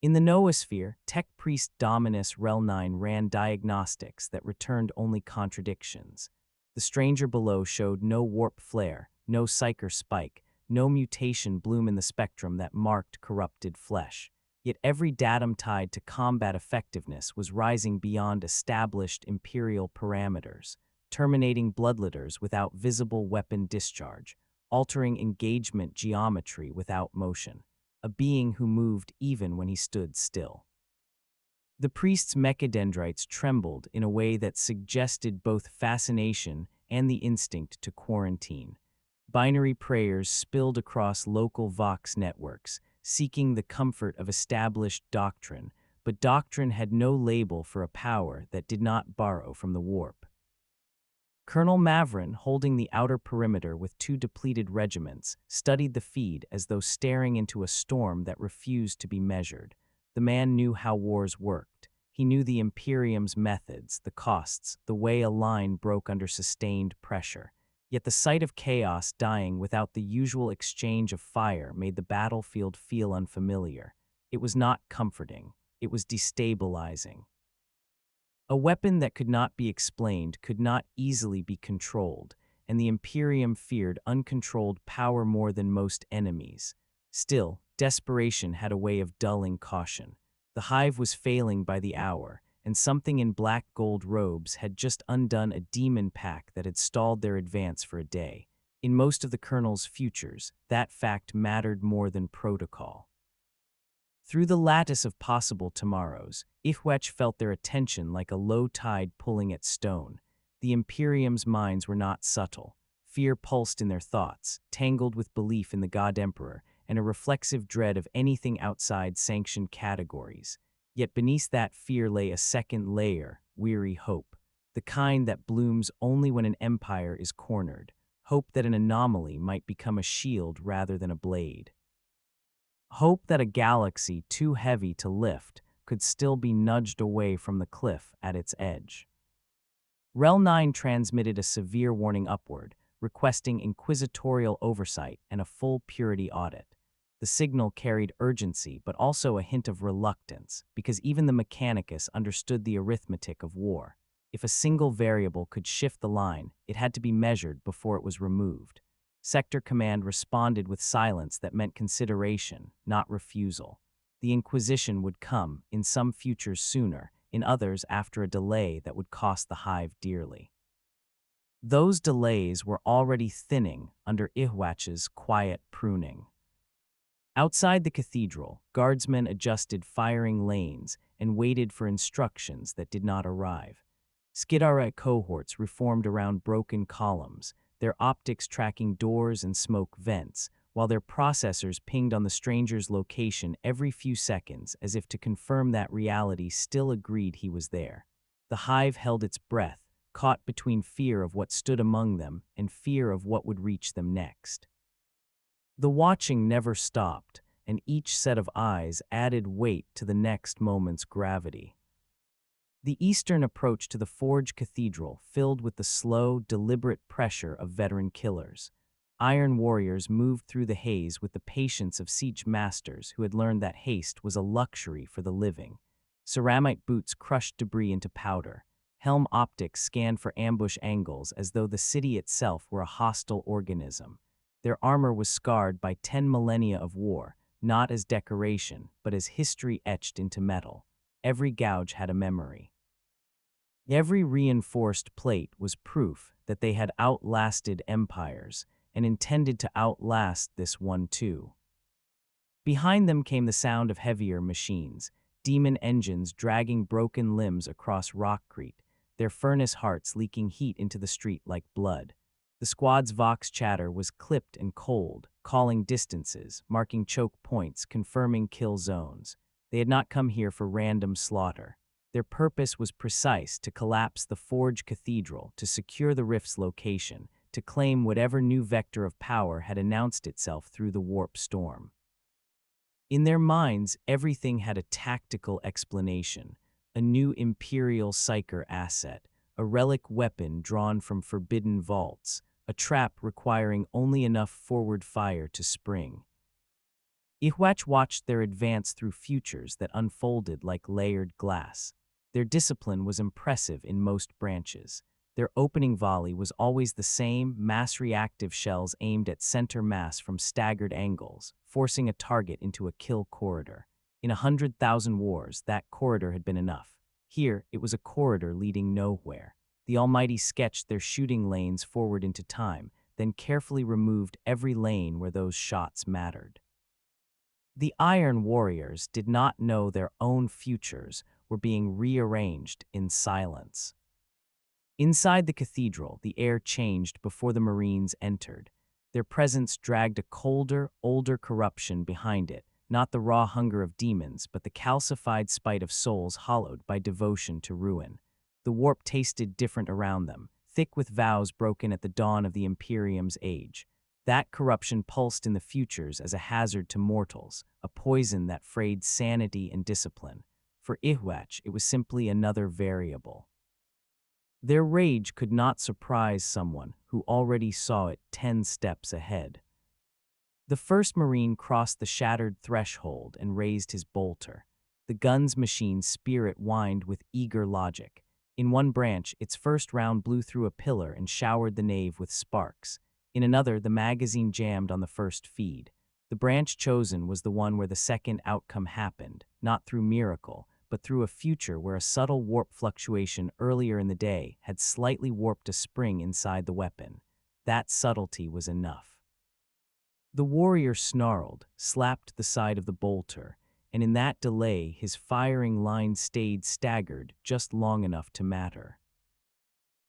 In the noosphere, tech priest Dominus Rel9 ran diagnostics that returned only contradictions. The stranger below showed no warp flare, no psyker spike, no mutation bloom in the spectrum that marked corrupted flesh. Yet every datum tied to combat effectiveness was rising beyond established imperial parameters, terminating bloodletters without visible weapon discharge, altering engagement geometry without motion, a being who moved even when he stood still. The priest's mechadendrites trembled in a way that suggested both fascination and the instinct to quarantine. Binary prayers spilled across local Vox networks, seeking the comfort of established doctrine, but doctrine had no label for a power that did not borrow from the warp. Colonel Mavrin, holding the outer perimeter with 2 depleted regiments, studied the feed as though staring into a storm that refused to be measured. The man knew how wars worked. He knew the Imperium's methods, the costs, the way a line broke under sustained pressure. Yet the sight of chaos dying without the usual exchange of fire made the battlefield feel unfamiliar. It was not comforting. It was destabilizing. A weapon that could not be explained could not easily be controlled, and the Imperium feared uncontrolled power more than most enemies. Still, desperation had a way of dulling caution. The hive was failing by the hour, and something in black gold robes had just undone a demon pack that had stalled their advance for a day. In most of the colonel's futures, that fact mattered more than protocol. Through the lattice of possible tomorrows, Yhwach felt their attention like a low tide pulling at stone. The Imperium's minds were not subtle. Fear pulsed in their thoughts, tangled with belief in the God Emperor, and a reflexive dread of anything outside sanctioned categories. Yet beneath that fear lay a second layer, weary hope, the kind that blooms only when an empire is cornered, hope that an anomaly might become a shield rather than a blade. Hope that a galaxy too heavy to lift could still be nudged away from the cliff at its edge. Rel 9 transmitted a severe warning upward, requesting inquisitorial oversight and a full purity audit. The signal carried urgency but also a hint of reluctance, because even the Mechanicus understood the arithmetic of war. If a single variable could shift the line, it had to be measured before it was removed. Sector Command responded with silence that meant consideration, not refusal. The Inquisition would come, in some futures sooner, in others after a delay that would cost the hive dearly. Those delays were already thinning under Yhwach's quiet pruning. Outside the cathedral, guardsmen adjusted firing lanes and waited for instructions that did not arrive. Skidara cohorts reformed around broken columns, their optics tracking doors and smoke vents, while their processors pinged on the stranger's location every few seconds as if to confirm that reality still agreed he was there. The hive held its breath, caught between fear of what stood among them and fear of what would reach them next. The watching never stopped, and each set of eyes added weight to the next moment's gravity. The eastern approach to the Forge Cathedral filled with the slow, deliberate pressure of veteran killers. Iron warriors moved through the haze with the patience of siege masters who had learned that haste was a luxury for the living. Ceramite boots crushed debris into powder. Helm optics scanned for ambush angles as though the city itself were a hostile organism. Their armor was scarred by 10 millennia of war, not as decoration, but as history etched into metal. Every gouge had a memory. Every reinforced plate was proof that they had outlasted empires and intended to outlast this one too. Behind them came the sound of heavier machines, demon engines dragging broken limbs across rockcrete, their furnace hearts leaking heat into the street like blood. The squad's vox chatter was clipped and cold, calling distances, marking choke points, confirming kill zones. They had not come here for random slaughter. Their purpose was precise: to collapse the Forge Cathedral, to secure the rift's location, to claim whatever new vector of power had announced itself through the warp storm. In their minds, everything had a tactical explanation: a new Imperial Psyker asset, a relic weapon drawn from forbidden vaults, a trap requiring only enough forward fire to spring. Yhwach watched their advance through futures that unfolded like layered glass. Their discipline was impressive in most branches. Their opening volley was always the same mass-reactive shells aimed at center mass from staggered angles, forcing a target into a kill corridor. In 100,000 wars, that corridor had been enough. Here, it was a corridor leading nowhere. The Almighty sketched their shooting lanes forward into time, then carefully removed every lane where those shots mattered. The Iron Warriors did not know their own futures were being rearranged in silence. Inside the cathedral, the air changed before the Marines entered. Their presence dragged a colder, older corruption behind it, not the raw hunger of demons, but the calcified spite of souls hollowed by devotion to ruin. The warp tasted different around them, thick with vows broken at the dawn of the Imperium's age. That corruption pulsed in the futures as a hazard to mortals, a poison that frayed sanity and discipline. For Yhwach, it was simply another variable. Their rage could not surprise someone who already saw it 10 steps ahead. The first Marine crossed the shattered threshold and raised his bolter. The gun's machine's spirit whined with eager logic. In one branch, its first round blew through a pillar and showered the nave with sparks. In another, the magazine jammed on the first feed. The branch chosen was the one where the second outcome happened, not through miracle, but through a future where a subtle warp fluctuation earlier in the day had slightly warped a spring inside the weapon. That subtlety was enough. The warrior snarled, slapped the side of the bolter, and in that delay his firing line stayed staggered just long enough to matter.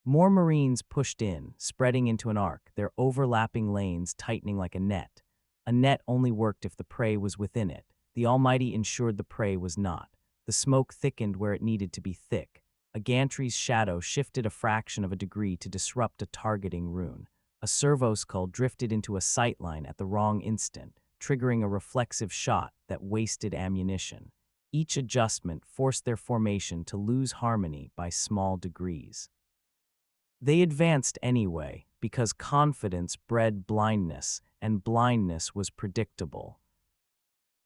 More Marines pushed in, spreading into an arc, their overlapping lanes tightening like a net. A net only worked if the prey was within it. The Almighty ensured the prey was not. The smoke thickened where it needed to be thick. A gantry's shadow shifted a fraction of a degree to disrupt a targeting rune. A servo skull drifted into a sightline at the wrong instant, triggering a reflexive shot that wasted ammunition. Each adjustment forced their formation to lose harmony by small degrees. They advanced anyway, because confidence bred blindness, and blindness was predictable.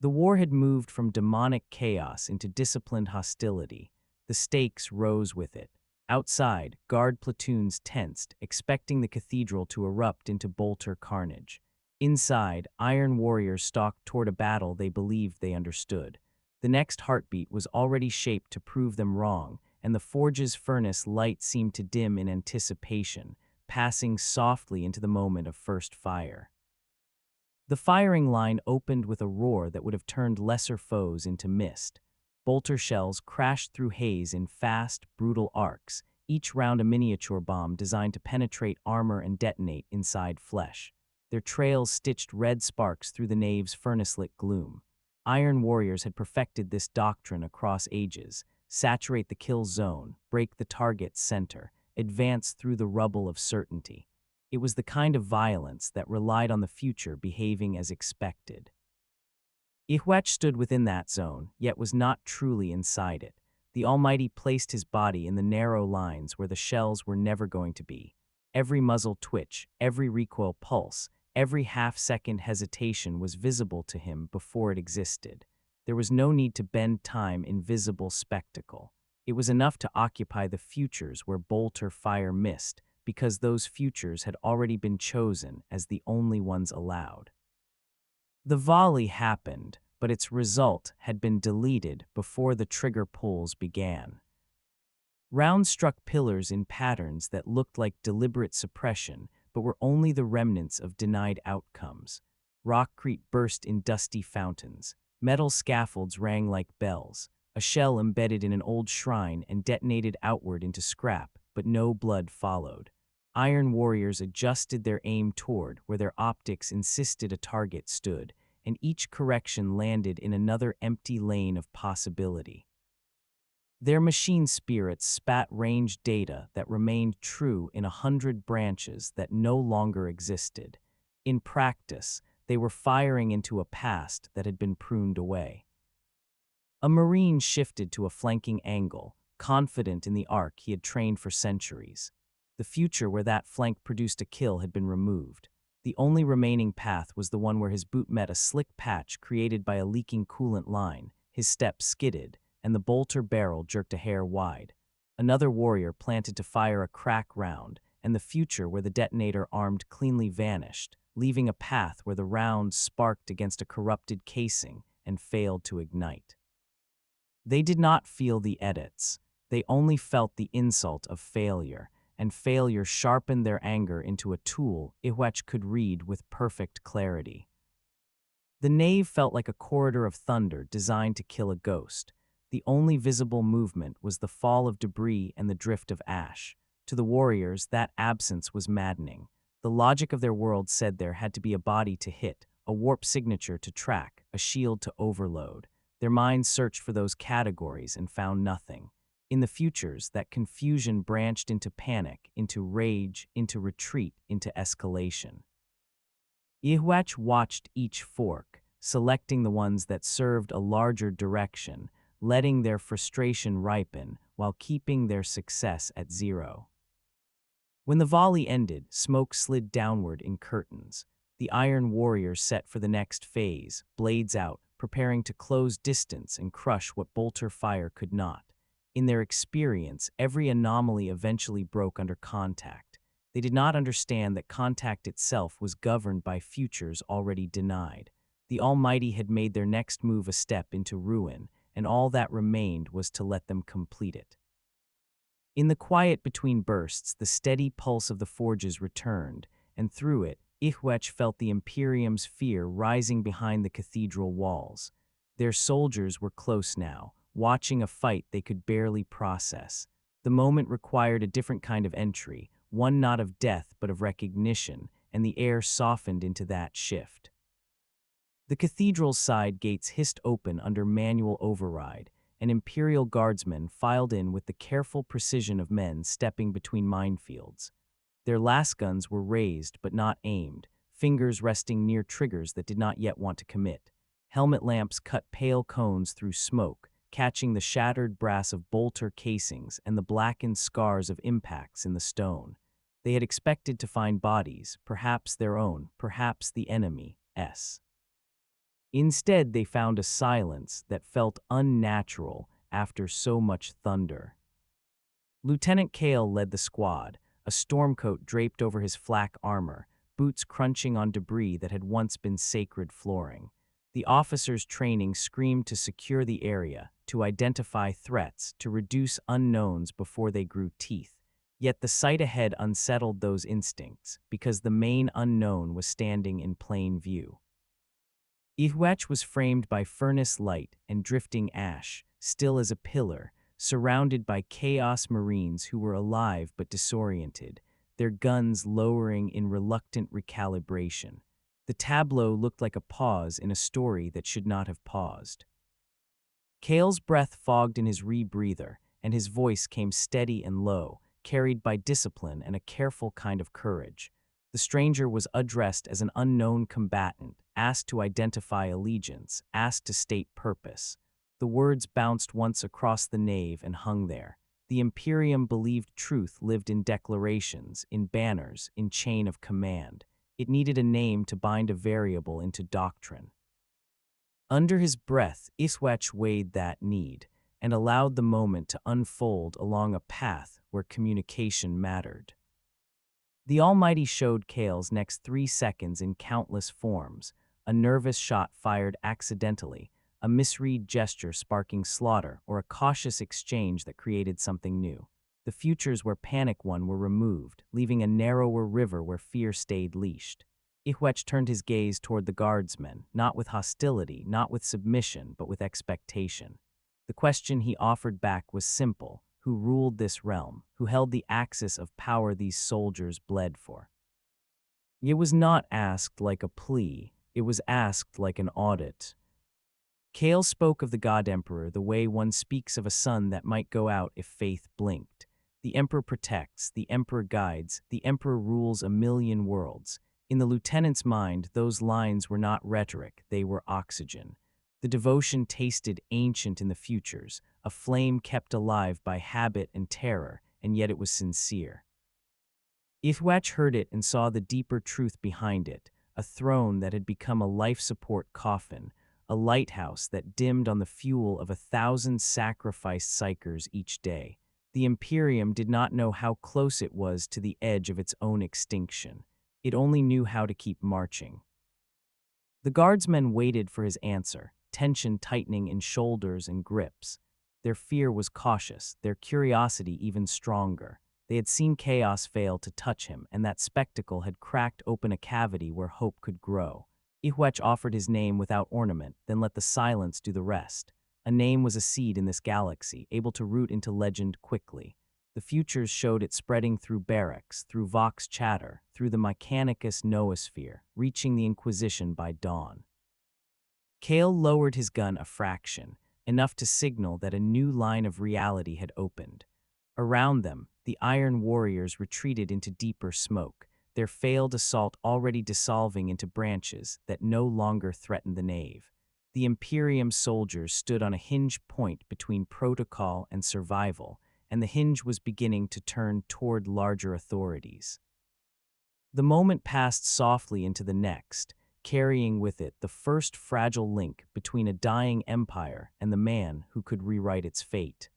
The war had moved from demonic chaos into disciplined hostility. The stakes rose with it. Outside, guard platoons tensed, expecting the cathedral to erupt into bolter carnage. Inside, Iron Warriors stalked toward a battle they believed they understood. The next heartbeat was already shaped to prove them wrong, and the forge's furnace light seemed to dim in anticipation, passing softly into the moment of first fire. The firing line opened with a roar that would have turned lesser foes into mist. Bolter shells crashed through haze in fast, brutal arcs, each round a miniature bomb designed to penetrate armor and detonate inside flesh. Their trails stitched red sparks through the nave's furnace-lit gloom. Iron Warriors had perfected this doctrine across ages: saturate the kill zone, break the target's center, advance through the rubble of certainty. It was the kind of violence that relied on the future behaving as expected. Yhwach stood within that zone, yet was not truly inside it. The Almighty placed his body in the narrow lines where the shells were never going to be. Every muzzle twitch, every recoil pulse, every half-second hesitation was visible to him before it existed. There was no need to bend time in visible spectacle. It was enough to occupy the futures where bolter fire missed, because those futures had already been chosen as the only ones allowed. The volley happened, but its result had been deleted before the trigger pulls began. Rounds struck pillars in patterns that looked like deliberate suppression, but were only the remnants of denied outcomes. Rockcrete burst in dusty fountains. Metal scaffolds rang like bells. A shell embedded in an old shrine and detonated outward into scrap, but no blood followed. Iron Warriors adjusted their aim toward where their optics insisted a target stood, and each correction landed in another empty lane of possibility. Their machine spirits spat range data that remained true in 100 branches that no longer existed. In practice, they were firing into a past that had been pruned away. A Marine shifted to a flanking angle, confident in the arc he had trained for centuries. The future where that flank produced a kill had been removed. The only remaining path was the one where his boot met a slick patch created by a leaking coolant line. His step skidded, and the bolter barrel jerked a hair wide. Another warrior planted to fire a crack round, and the future where the detonator armed cleanly vanished, leaving a path where the round sparked against a corrupted casing and failed to ignite. They did not feel the edits. They only felt the insult of failure, and failure sharpened their anger into a tool Yhwach could read with perfect clarity. The nave felt like a corridor of thunder designed to kill a ghost. The only visible movement was the fall of debris and the drift of ash. To the warriors, that absence was maddening. The logic of their world said there had to be a body to hit, a warp signature to track, a shield to overload. Their minds searched for those categories and found nothing. In the futures, that confusion branched into panic, into rage, into retreat, into escalation. Yhwach watched each fork, selecting the ones that served a larger direction, letting their frustration ripen while keeping their success at zero. When the volley ended, smoke slid downward in curtains. The Iron Warrior set for the next phase, blades out, preparing to close distance and crush what bolter fire could not. In their experience, every anomaly eventually broke under contact. They did not understand that contact itself was governed by futures already denied. The Almighty had made their next move a step into ruin, and all that remained was to let them complete it. In the quiet between bursts, the steady pulse of the forges returned, and through it, Yhwach felt the Imperium's fear rising behind the cathedral walls. Their soldiers were close now, watching a fight they could barely process. The moment required a different kind of entry, one not of death but of recognition, and the air softened into that shift. The cathedral's side gates hissed open under manual override, and Imperial guardsmen filed in with the careful precision of men stepping between minefields. Their lasguns were raised but not aimed, fingers resting near triggers that did not yet want to commit. Helmet lamps cut pale cones through smoke, catching the shattered brass of bolter casings and the blackened scars of impacts in the stone. They had expected to find bodies, perhaps their own, perhaps the enemy's. Instead, they found a silence that felt unnatural after so much thunder. Lieutenant Kale led the squad, a stormcoat draped over his flak armor, boots crunching on debris that had once been sacred flooring. The officers' training screamed to secure the area, to identify threats, to reduce unknowns before they grew teeth. Yet the sight ahead unsettled those instincts, because the main unknown was standing in plain view. Yhwach was framed by furnace light and drifting ash, still as a pillar, surrounded by chaos marines who were alive but disoriented, their guns lowering in reluctant recalibration. The tableau looked like a pause in a story that should not have paused. Kale's breath fogged in his rebreather, and his voice came steady and low, carried by discipline and a careful kind of courage. The stranger was addressed as an unknown combatant, asked to identify allegiance, asked to state purpose. The words bounced once across the nave and hung there. The Imperium believed truth lived in declarations, in banners, in chain of command. It needed a name to bind a variable into doctrine. Under his breath, Yhwach weighed that need, and allowed the moment to unfold along a path where communication mattered. The Almighty showed Kale's next 3 seconds in countless forms, a nervous shot fired accidentally, a misread gesture sparking slaughter, or a cautious exchange that created something new. The futures where panic won were removed, leaving a narrower river where fear stayed leashed. Yhwach turned his gaze toward the guardsmen, not with hostility, not with submission, but with expectation. The question he offered back was simple: who ruled this realm, who held the axis of power these soldiers bled for? It was not asked like a plea, it was asked like an audit. Kale spoke of the God Emperor the way one speaks of a sun that might go out if faith blinked. The Emperor protects, the Emperor guides, the Emperor rules a million worlds. In the lieutenant's mind, those lines were not rhetoric, they were oxygen. The devotion tasted ancient in the futures, a flame kept alive by habit and terror, and yet it was sincere. Yhwach heard it and saw the deeper truth behind it, a throne that had become a life-support coffin, a lighthouse that dimmed on the fuel of 1,000 sacrificed psychers each day. The Imperium did not know how close it was to the edge of its own extinction. It only knew how to keep marching. The guardsmen waited for his answer, tension tightening in shoulders and grips. Their fear was cautious, their curiosity even stronger. They had seen chaos fail to touch him, and that spectacle had cracked open a cavity where hope could grow. Yhwach offered his name without ornament, then let the silence do the rest. A name was a seed in this galaxy, able to root into legend quickly. The futures showed it spreading through barracks, through Vox chatter, through the Mechanicus noosphere, reaching the Inquisition by dawn. Kale lowered his gun a fraction, enough to signal that a new line of reality had opened. Around them, the Iron Warriors retreated into deeper smoke, their failed assault already dissolving into branches that no longer threatened the nave. The Imperium soldiers stood on a hinge point between protocol and survival, and the hinge was beginning to turn toward larger authorities. The moment passed softly into the next, carrying with it the first fragile link between a dying empire and the man who could rewrite its fate.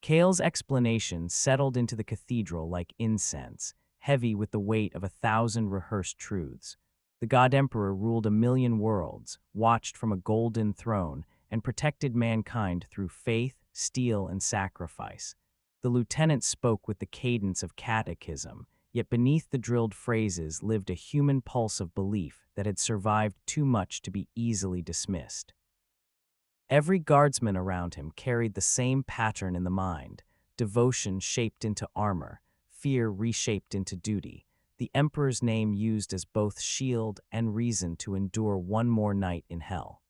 Kale's explanation settled into the cathedral like incense, heavy with the weight of 1,000 rehearsed truths. The God Emperor ruled 1,000,000 worlds, watched from a golden throne, and protected mankind through faith, steel, and sacrifice. The lieutenant spoke with the cadence of catechism, yet beneath the drilled phrases lived a human pulse of belief that had survived too much to be easily dismissed. Every guardsman around him carried the same pattern in the mind: devotion shaped into armor, fear reshaped into duty, the Emperor's name used as both shield and reason to endure one more night in hell.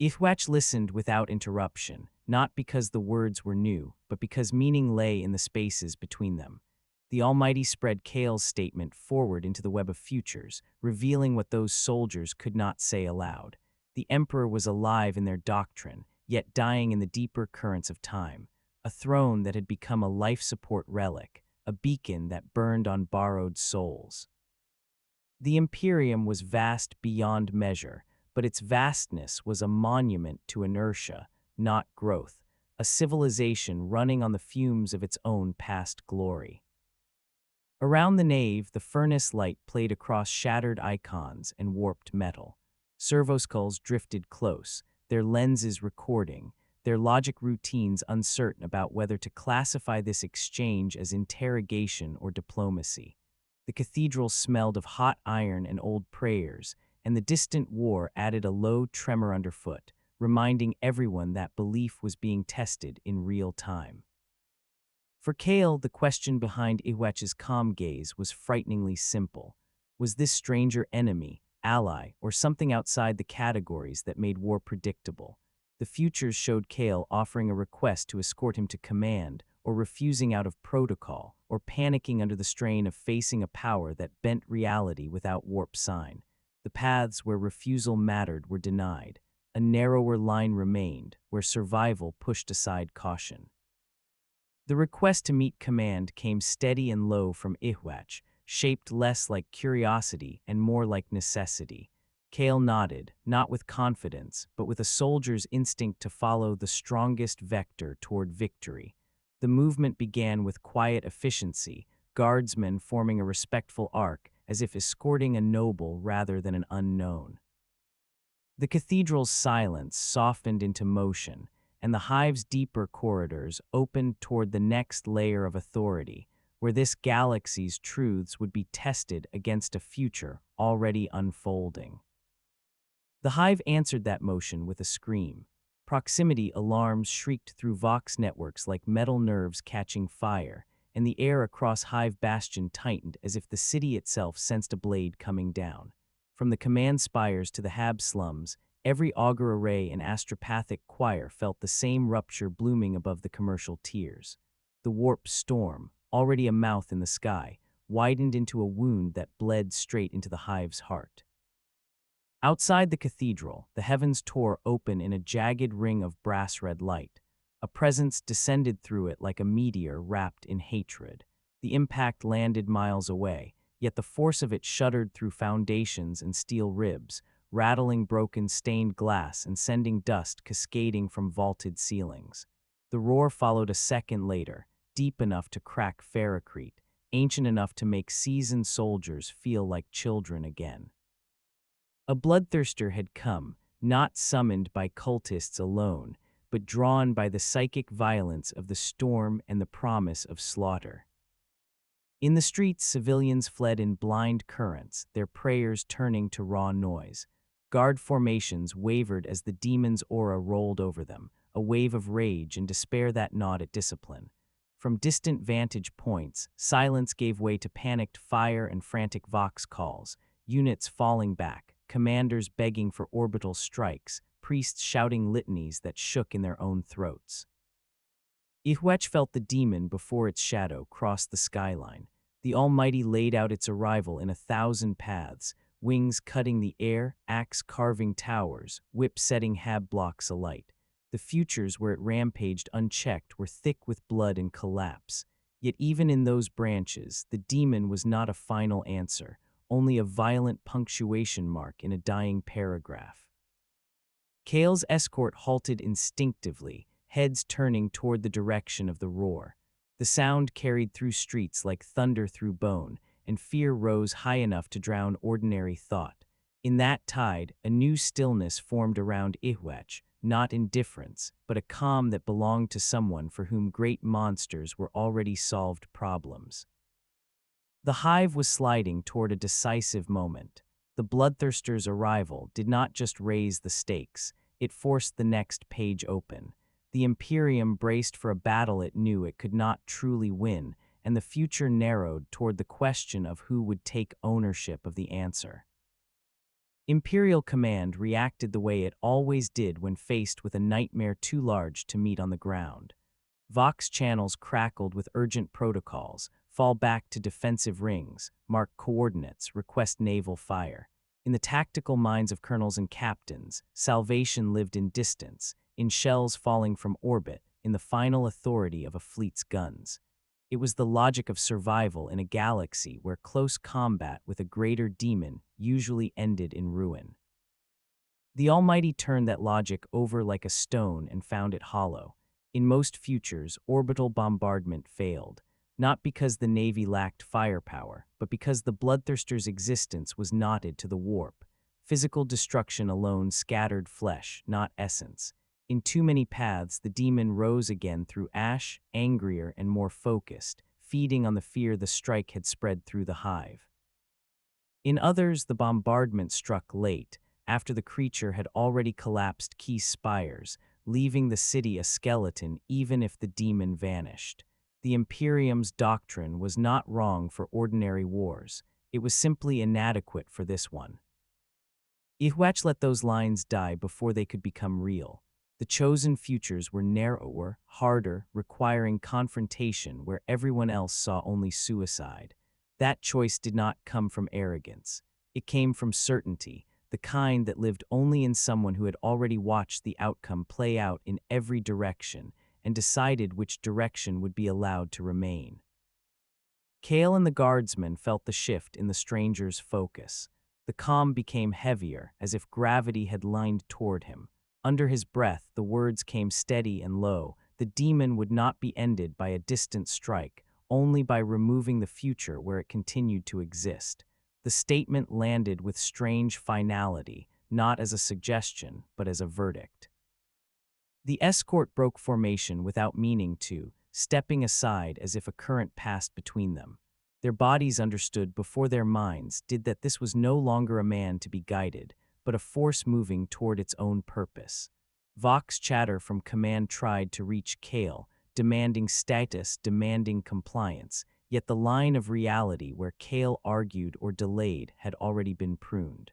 Yhwach listened without interruption, not because the words were new, but because meaning lay in the spaces between them. The Almighty spread Kale's statement forward into the web of futures, revealing what those soldiers could not say aloud. The Emperor was alive in their doctrine, yet dying in the deeper currents of time. A throne that had become a life support relic, a beacon that burned on borrowed souls. The Imperium was vast beyond measure, but its vastness was a monument to inertia, not growth, a civilization running on the fumes of its own past glory. Around the nave, the furnace light played across shattered icons and warped metal. Servoskulls drifted close, their lenses recording, their logic routines uncertain about whether to classify this exchange as interrogation or diplomacy. The cathedral smelled of hot iron and old prayers, and the distant war added a low tremor underfoot, reminding everyone that belief was being tested in real time. For Kale, the question behind Yhwach's calm gaze was frighteningly simple. Was this stranger enemy, ally, or something outside the categories that made war predictable? The futures showed Kale offering a request to escort him to command, or refusing out of protocol, or panicking under the strain of facing a power that bent reality without warp sign. The paths where refusal mattered were denied. A narrower line remained, where survival pushed aside caution. The request to meet command came steady and low from Yhwach, shaped less like curiosity and more like necessity. Kale nodded, not with confidence, but with a soldier's instinct to follow the strongest vector toward victory. The movement began with quiet efficiency, guardsmen forming a respectful arc, as if escorting a noble rather than an unknown. The cathedral's silence softened into motion, and the hive's deeper corridors opened toward the next layer of authority, where this galaxy's truths would be tested against a future already unfolding. The hive answered that motion with a scream. Proximity alarms shrieked through Vox networks like metal nerves catching fire, and the air across Hive Bastion tightened as if the city itself sensed a blade coming down. From the command spires to the Hab slums, every augur array and astropathic choir felt the same rupture blooming above the commercial tiers. The warp storm, already a mouth in the sky, widened into a wound that bled straight into the hive's heart. Outside the cathedral, the heavens tore open in a jagged ring of brass-red light. A presence descended through it like a meteor wrapped in hatred. The impact landed miles away, yet the force of it shuddered through foundations and steel ribs, rattling broken stained glass and sending dust cascading from vaulted ceilings. The roar followed a second later, deep enough to crack Ferrocrete, ancient enough to make seasoned soldiers feel like children again. A bloodthirster had come, not summoned by cultists alone, but drawn by the psychic violence of the storm and the promise of slaughter. In the streets, civilians fled in blind currents, their prayers turning to raw noise. Guard formations wavered as the demon's aura rolled over them, a wave of rage and despair that gnawed at discipline. From distant vantage points, silence gave way to panicked fire and frantic vox calls, units falling back, commanders begging for orbital strikes, priests shouting litanies that shook in their own throats. Yhwach felt the demon before its shadow crossed the skyline. The Almighty laid out its arrival in 1,000 paths, wings cutting the air, axe carving towers, whip setting hab blocks alight. The futures where it rampaged unchecked were thick with blood and collapse. Yet even in those branches, the demon was not a final answer, only a violent punctuation mark in a dying paragraph. Kale's escort halted instinctively, heads turning toward the direction of the roar. The sound carried through streets like thunder through bone, and fear rose high enough to drown ordinary thought. In that tide, a new stillness formed around Yhwach, not indifference, but a calm that belonged to someone for whom great monsters were already solved problems. The hive was sliding toward a decisive moment. The bloodthirster's arrival did not just raise the stakes, it forced the next page open. The Imperium braced for a battle it knew it could not truly win, and the future narrowed toward the question of who would take ownership of the answer. Imperial command reacted the way it always did when faced with a nightmare too large to meet on the ground. Vox channels crackled with urgent protocols, fall back to defensive rings, mark coordinates, request naval fire. In the tactical minds of colonels and captains, salvation lived in distance, in shells falling from orbit, in the final authority of a fleet's guns. It was the logic of survival in a galaxy where close combat with a greater demon usually ended in ruin. The Almighty turned that logic over like a stone and found it hollow. In most futures, orbital bombardment failed, not because the Navy lacked firepower, but because the bloodthirster's existence was knotted to the warp. Physical destruction alone scattered flesh, not essence. In too many paths, the demon rose again through ash, angrier and more focused, feeding on the fear the strike had spread through the hive. In others, the bombardment struck late, after the creature had already collapsed key spires, leaving the city a skeleton even if the demon vanished. The Imperium's doctrine was not wrong for ordinary wars. It was simply inadequate for this one. Yhwach let those lines die before they could become real. The chosen futures were narrower, harder, requiring confrontation where everyone else saw only suicide. That choice did not come from arrogance. It came from certainty, the kind that lived only in someone who had already watched the outcome play out in every direction and decided which direction would be allowed to remain. Kale and the guardsmen felt the shift in the stranger's focus. The calm became heavier, as if gravity had lined toward him. Under his breath, the words came steady and low. The demon would not be ended by a distant strike, only by removing the future where it continued to exist. The statement landed with strange finality, not as a suggestion, but as a verdict. The escort broke formation without meaning to, stepping aside as if a current passed between them. Their bodies understood before their minds did that this was no longer a man to be guided, but a force moving toward its own purpose. Vox chatter from command tried to reach Kale, demanding status, demanding compliance, yet the line of reality where Kale argued or delayed had already been pruned.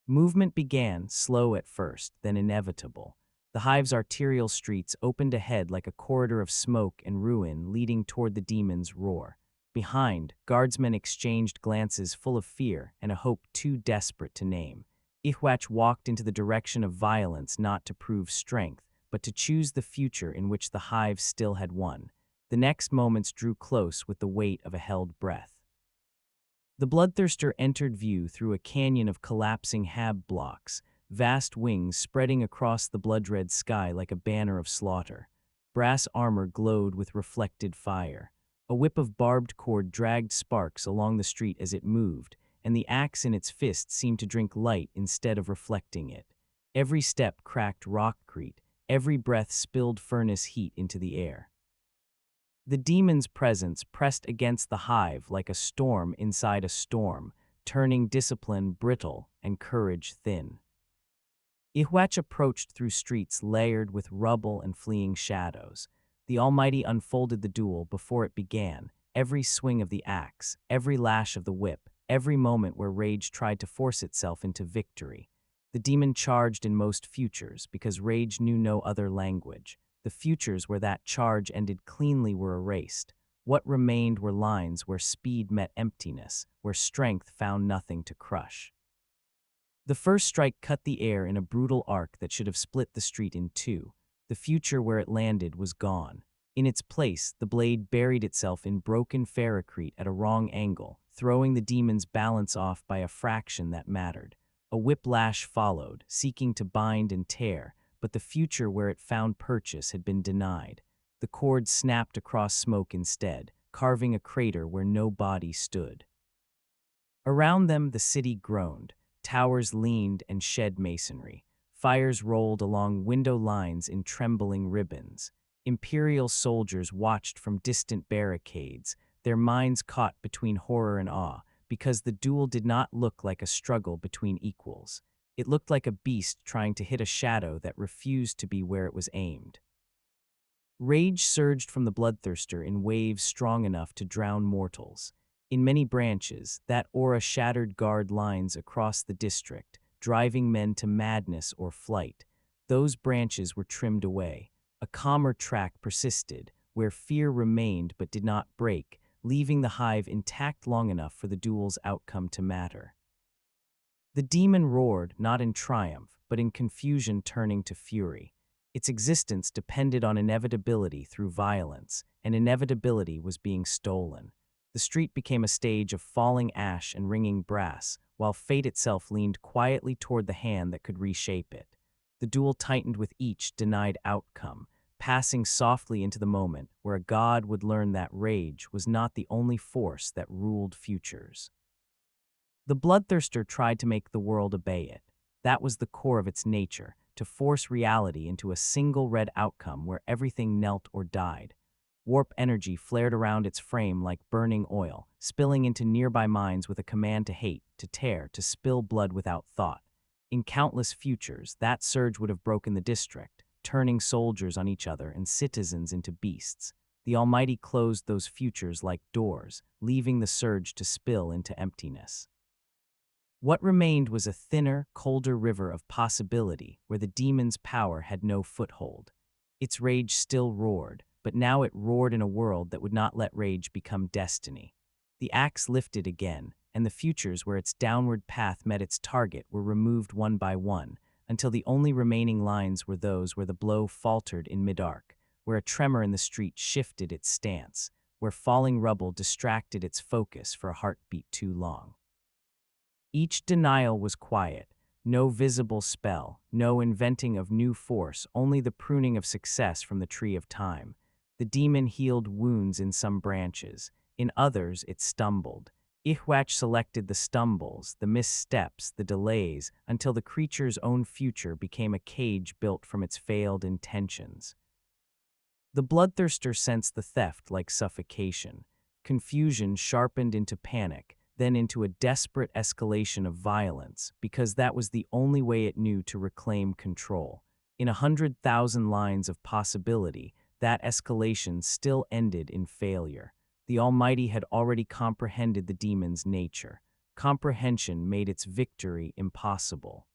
Movement began, slow at first, then inevitable. The hive's arterial streets opened ahead like a corridor of smoke and ruin leading toward the demon's roar. Behind, guardsmen exchanged glances full of fear and a hope too desperate to name. Yhwach walked into the direction of violence not to prove strength, but to choose the future in which the hive still had won. The next moments drew close with the weight of a held breath. The bloodthirster entered view through a canyon of collapsing hab blocks, vast wings spreading across the blood-red sky like a banner of slaughter. brass armor glowed with reflected fire. A whip of barbed cord dragged sparks along the street as it moved, and the axe in its fist seemed to drink light instead of reflecting it. Every step cracked rockcrete, every breath spilled furnace heat into the air. The demon's presence pressed against the hive like a storm inside a storm, turning discipline brittle and courage thin. Yhwach approached through streets layered with rubble and fleeing shadows. The Almighty unfolded the duel before it began, every swing of the axe, every lash of the whip, every moment where rage tried to force itself into victory. The demon charged in most futures because rage knew no other language. The futures where that charge ended cleanly were erased. What remained were lines where speed met emptiness, where strength found nothing to crush. The first strike cut the air in a brutal arc that should have split the street in two. The future where it landed was gone. In its place, the blade buried itself in broken ferrocrete at a wrong angle, throwing the demon's balance off by a fraction that mattered. A whiplash followed, seeking to bind and tear, but the future where it found purchase had been denied. The cord snapped across smoke instead, carving a crater where no body stood. Around them, the city groaned. Towers leaned and shed masonry. Fires rolled along window lines in trembling ribbons. Imperial soldiers watched from distant barricades, their minds caught between horror and awe, because the duel did not look like a struggle between equals. It looked like a beast trying to hit a shadow that refused to be where it was aimed. Rage surged from the bloodthirster in waves strong enough to drown mortals. In many branches, that aura shattered guard lines across the district, driving men to madness or flight. Those branches were trimmed away. A calmer track persisted, where fear remained but did not break, leaving the hive intact long enough for the duel's outcome to matter. The demon roared, not in triumph, but in confusion turning to fury. Its existence depended on inevitability through violence, and inevitability was being stolen. The street became a stage of falling ash and ringing brass, while fate itself leaned quietly toward the hand that could reshape it. The duel tightened with each denied outcome, passing softly into the moment where a god would learn that rage was not the only force that ruled futures. The bloodthirster tried to make the world obey it. That was the core of its nature, to force reality into a single red outcome where everything knelt or died. Warp energy flared around its frame like burning oil, spilling into nearby minds with a command to hate, to tear, to spill blood without thought. In countless futures, that surge would have broken the district, turning soldiers on each other and citizens into beasts. The Almighty closed those futures like doors, leaving the surge to spill into emptiness. What remained was a thinner, colder river of possibility where the demon's power had no foothold. Its rage still roared, but now it roared in a world that would not let rage become destiny. The axe lifted again, and the futures where its downward path met its target were removed one by one, until the only remaining lines were those where the blow faltered in mid-arc, where a tremor in the street shifted its stance, where falling rubble distracted its focus for a heartbeat too long. Each denial was quiet, no visible spell, no inventing of new force, only the pruning of success from the tree of time. The demon healed wounds in some branches, in others it stumbled. Yhwach selected the stumbles, the missteps, the delays, until the creature's own future became a cage built from its failed intentions. The bloodthirster sensed the theft like suffocation. Confusion sharpened into panic, then into a desperate escalation of violence, because that was the only way it knew to reclaim control. In 100,000 lines of possibility, that escalation still ended in failure. The Almighty had already comprehended the demon's nature. Comprehension made its victory impossible.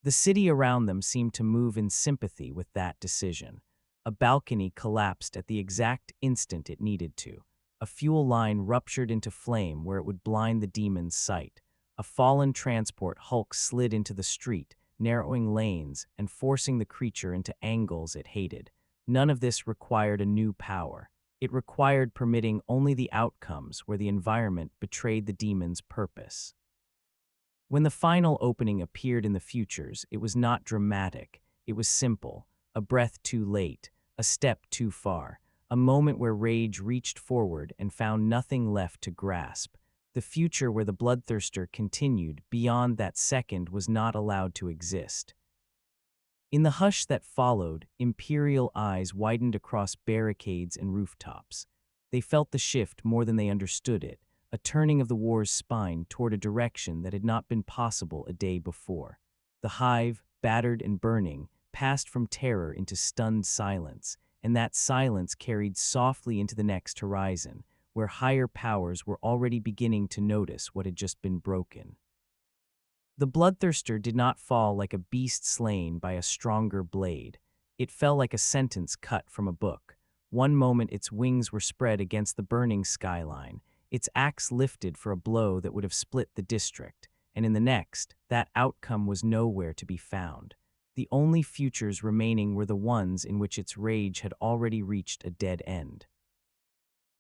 The city around them seemed to move in sympathy with that decision. A balcony collapsed at the exact instant it needed to. A fuel line ruptured into flame where it would blind the demon's sight. A fallen transport hulk slid into the street, narrowing lanes and forcing the creature into angles it hated. None of this required a new power. It required permitting only the outcomes where the environment betrayed the demon's purpose. When the final opening appeared in the futures, it was not dramatic. It was simple, a breath too late, a step too far, a moment where rage reached forward and found nothing left to grasp. The future where the bloodthirster continued beyond that second was not allowed to exist. In the hush that followed, imperial eyes widened across barricades and rooftops. They felt the shift more than they understood it, a turning of the war's spine toward a direction that had not been possible a day before. The hive, battered and burning, passed from terror into stunned silence, and that silence carried softly into the next horizon, where higher powers were already beginning to notice what had just been broken. The bloodthirster did not fall like a beast slain by a stronger blade. It fell like a sentence cut from a book. One moment its wings were spread against the burning skyline, its axe lifted for a blow that would have split the district, and in the next, that outcome was nowhere to be found. The only futures remaining were the ones in which its rage had already reached a dead end.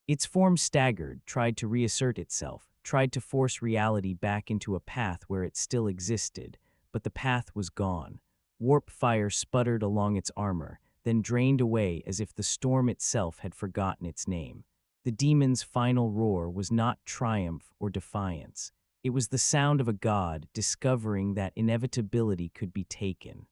Its form staggered, tried to reassert itself, tried to force reality back into a path where it still existed, but the path was gone. Warp fire sputtered along its armor, then drained away as if the storm itself had forgotten its name. The demon's final roar was not triumph or defiance. It was the sound of a god discovering that inevitability could be taken.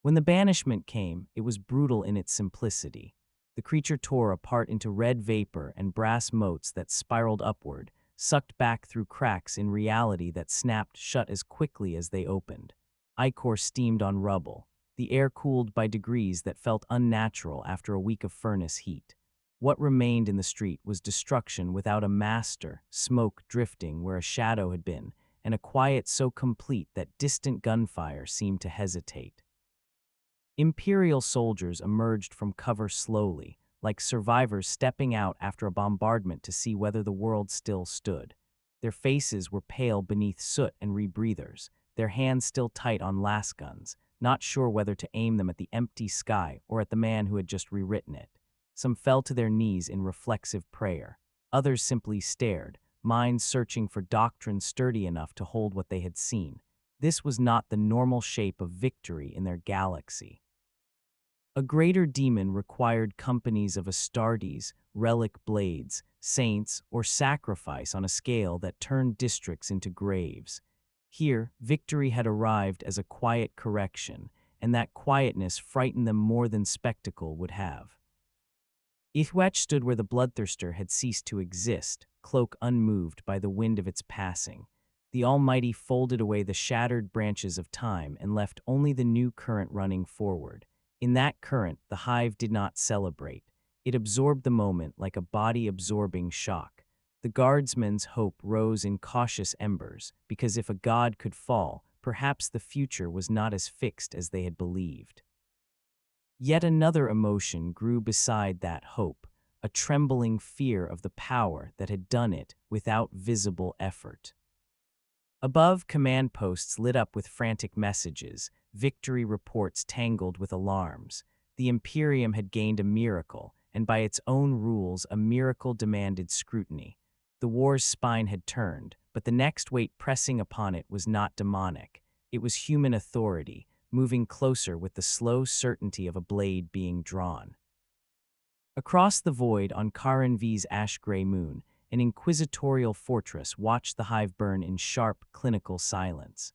When the banishment came, it was brutal in its simplicity. The creature tore apart into red vapor and brass motes that spiraled upward, sucked back through cracks in reality that snapped shut as quickly as they opened. Ichor steamed on rubble, the air cooled by degrees that felt unnatural after a week of furnace heat. What remained in the street was destruction without a master, smoke drifting where a shadow had been, and a quiet so complete that distant gunfire seemed to hesitate. Imperial soldiers emerged from cover slowly, like survivors stepping out after a bombardment to see whether the world still stood. Their faces were pale beneath soot and rebreathers, their hands still tight on lasguns, not sure whether to aim them at the empty sky or at the man who had just rewritten it. Some fell to their knees in reflexive prayer. Others simply stared, minds searching for doctrine sturdy enough to hold what they had seen. This was not the normal shape of victory in their galaxy. A greater demon required companies of Astartes, relic blades, saints, or sacrifice on a scale that turned districts into graves. Here, victory had arrived as a quiet correction, and that quietness frightened them more than spectacle would have. Yhwach stood where the bloodthirster had ceased to exist, cloak unmoved by the wind of its passing. The Almighty folded away the shattered branches of time and left only the new current running forward. In that current, the hive did not celebrate. It absorbed the moment like a body-absorbing shock. The guardsmen's hope rose in cautious embers, because if a god could fall, perhaps the future was not as fixed as they had believed. Yet another emotion grew beside that hope, a trembling fear of the power that had done it without visible effort. Above, command posts lit up with frantic messages, victory reports tangled with alarms. The Imperium had gained a miracle, and by its own rules, a miracle demanded scrutiny. The war's spine had turned, but the next weight pressing upon it was not demonic. It was human authority, moving closer with the slow certainty of a blade being drawn. Across the void on Karin V's ash-gray moon, an inquisitorial fortress watched the hive burn in sharp, clinical silence.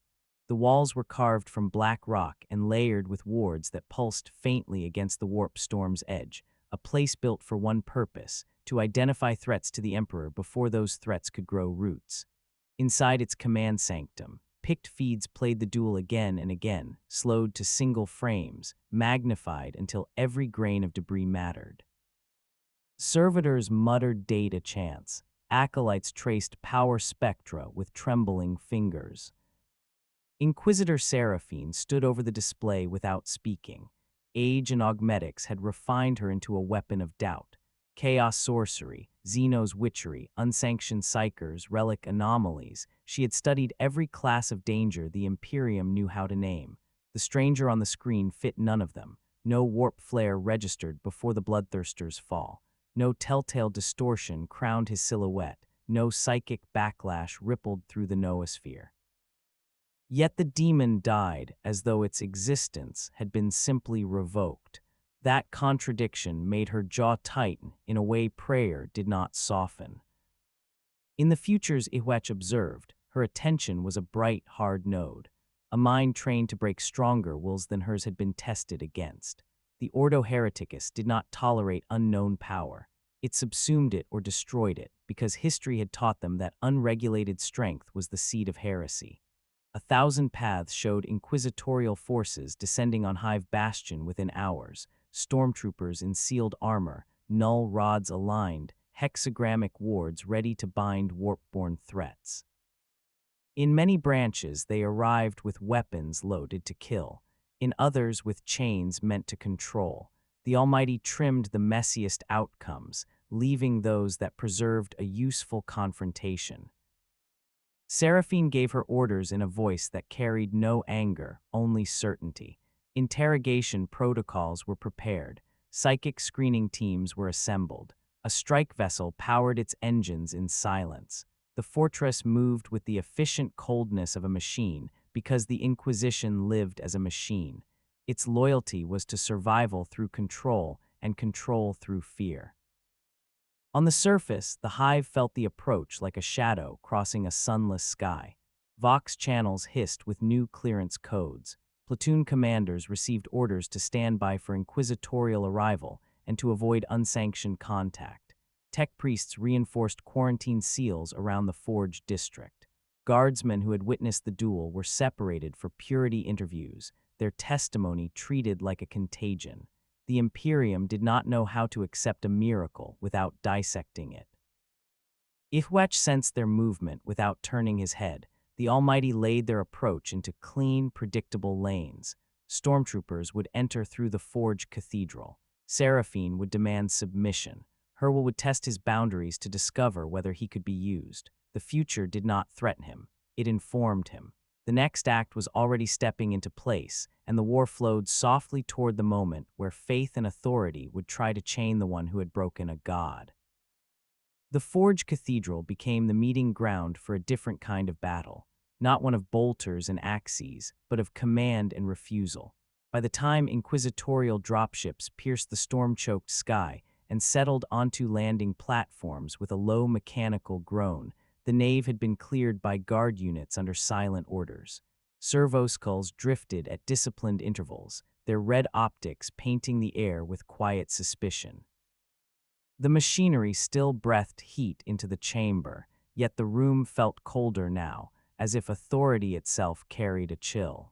The walls were carved from black rock and layered with wards that pulsed faintly against the warp storm's edge, a place built for one purpose, to identify threats to the Emperor before those threats could grow roots. Inside its command sanctum, picked feeds played the duel again and again, slowed to single frames, magnified until every grain of debris mattered. Servitors muttered data chants. Acolytes traced power spectra with trembling fingers. Inquisitor Seraphine stood over the display without speaking. Age and augmetics had refined her into a weapon of doubt. Chaos sorcery, Xeno's witchery, unsanctioned psychers, relic anomalies. She had studied every class of danger the Imperium knew how to name. The stranger on the screen fit none of them. No warp flare registered before the bloodthirster's fall. No telltale distortion crowned his silhouette. No psychic backlash rippled through the noosphere. Yet the demon died as though its existence had been simply revoked. That contradiction made her jaw tighten in a way prayer did not soften. In the futures Yhwach observed, her attention was a bright, hard node. A mind trained to break stronger wills than hers had been tested against. The Ordo Hereticus did not tolerate unknown power. It subsumed it or destroyed it, because history had taught them that unregulated strength was the seed of heresy. 1,000 paths showed inquisitorial forces descending on Hive Bastion within hours, stormtroopers in sealed armor, null rods aligned, hexagrammic wards ready to bind warp-born threats. In many branches, they arrived with weapons loaded to kill. In others, with chains meant to control. The Almighty trimmed the messiest outcomes, leaving those that preserved a useful confrontation. Seraphine gave her orders in a voice that carried no anger, only certainty. Interrogation protocols were prepared. Psychic screening teams were assembled. A strike vessel powered its engines in silence. The fortress moved with the efficient coldness of a machine because the Inquisition lived as a machine. Its loyalty was to survival through control and control through fear. On the surface, the Hive felt the approach like a shadow crossing a sunless sky. Vox channels hissed with new clearance codes. Platoon commanders received orders to stand by for inquisitorial arrival and to avoid unsanctioned contact. Tech priests reinforced quarantine seals around the Forge district. Guardsmen who had witnessed the duel were separated for purity interviews, their testimony treated like a contagion. The Imperium did not know how to accept a miracle without dissecting it. Yhwach sensed their movement without turning his head. The Almighty laid their approach into clean, predictable lanes. Stormtroopers would enter through the Forge Cathedral. Seraphine would demand submission. Hurled would test his boundaries to discover whether he could be used. The future did not threaten him. It informed him. The next act was already stepping into place, and the war flowed softly toward the moment where faith and authority would try to chain the one who had broken a god. The Forge Cathedral became the meeting ground for a different kind of battle, not one of bolters and axes, but of command and refusal. By the time inquisitorial dropships pierced the storm-choked sky and settled onto landing platforms with a low mechanical groan, the nave had been cleared by guard units under silent orders. Servo skulls drifted at disciplined intervals, their red optics painting the air with quiet suspicion. The machinery still breathed heat into the chamber, yet the room felt colder now, as if authority itself carried a chill.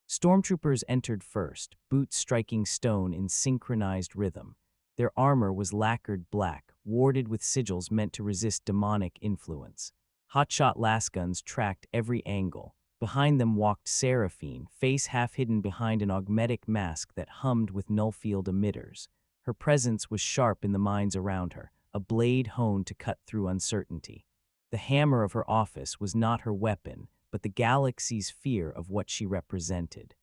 Stormtroopers entered first, boots striking stone in synchronized rhythm. Their armor was lacquered black, warded with sigils meant to resist demonic influence. Hotshot lasguns tracked every angle. Behind them walked Seraphine, face half hidden behind an augmetic mask that hummed with nullfield emitters. Her presence was sharp in the minds around her, a blade honed to cut through uncertainty. The hammer of her office was not her weapon, but the galaxy's fear of what she represented.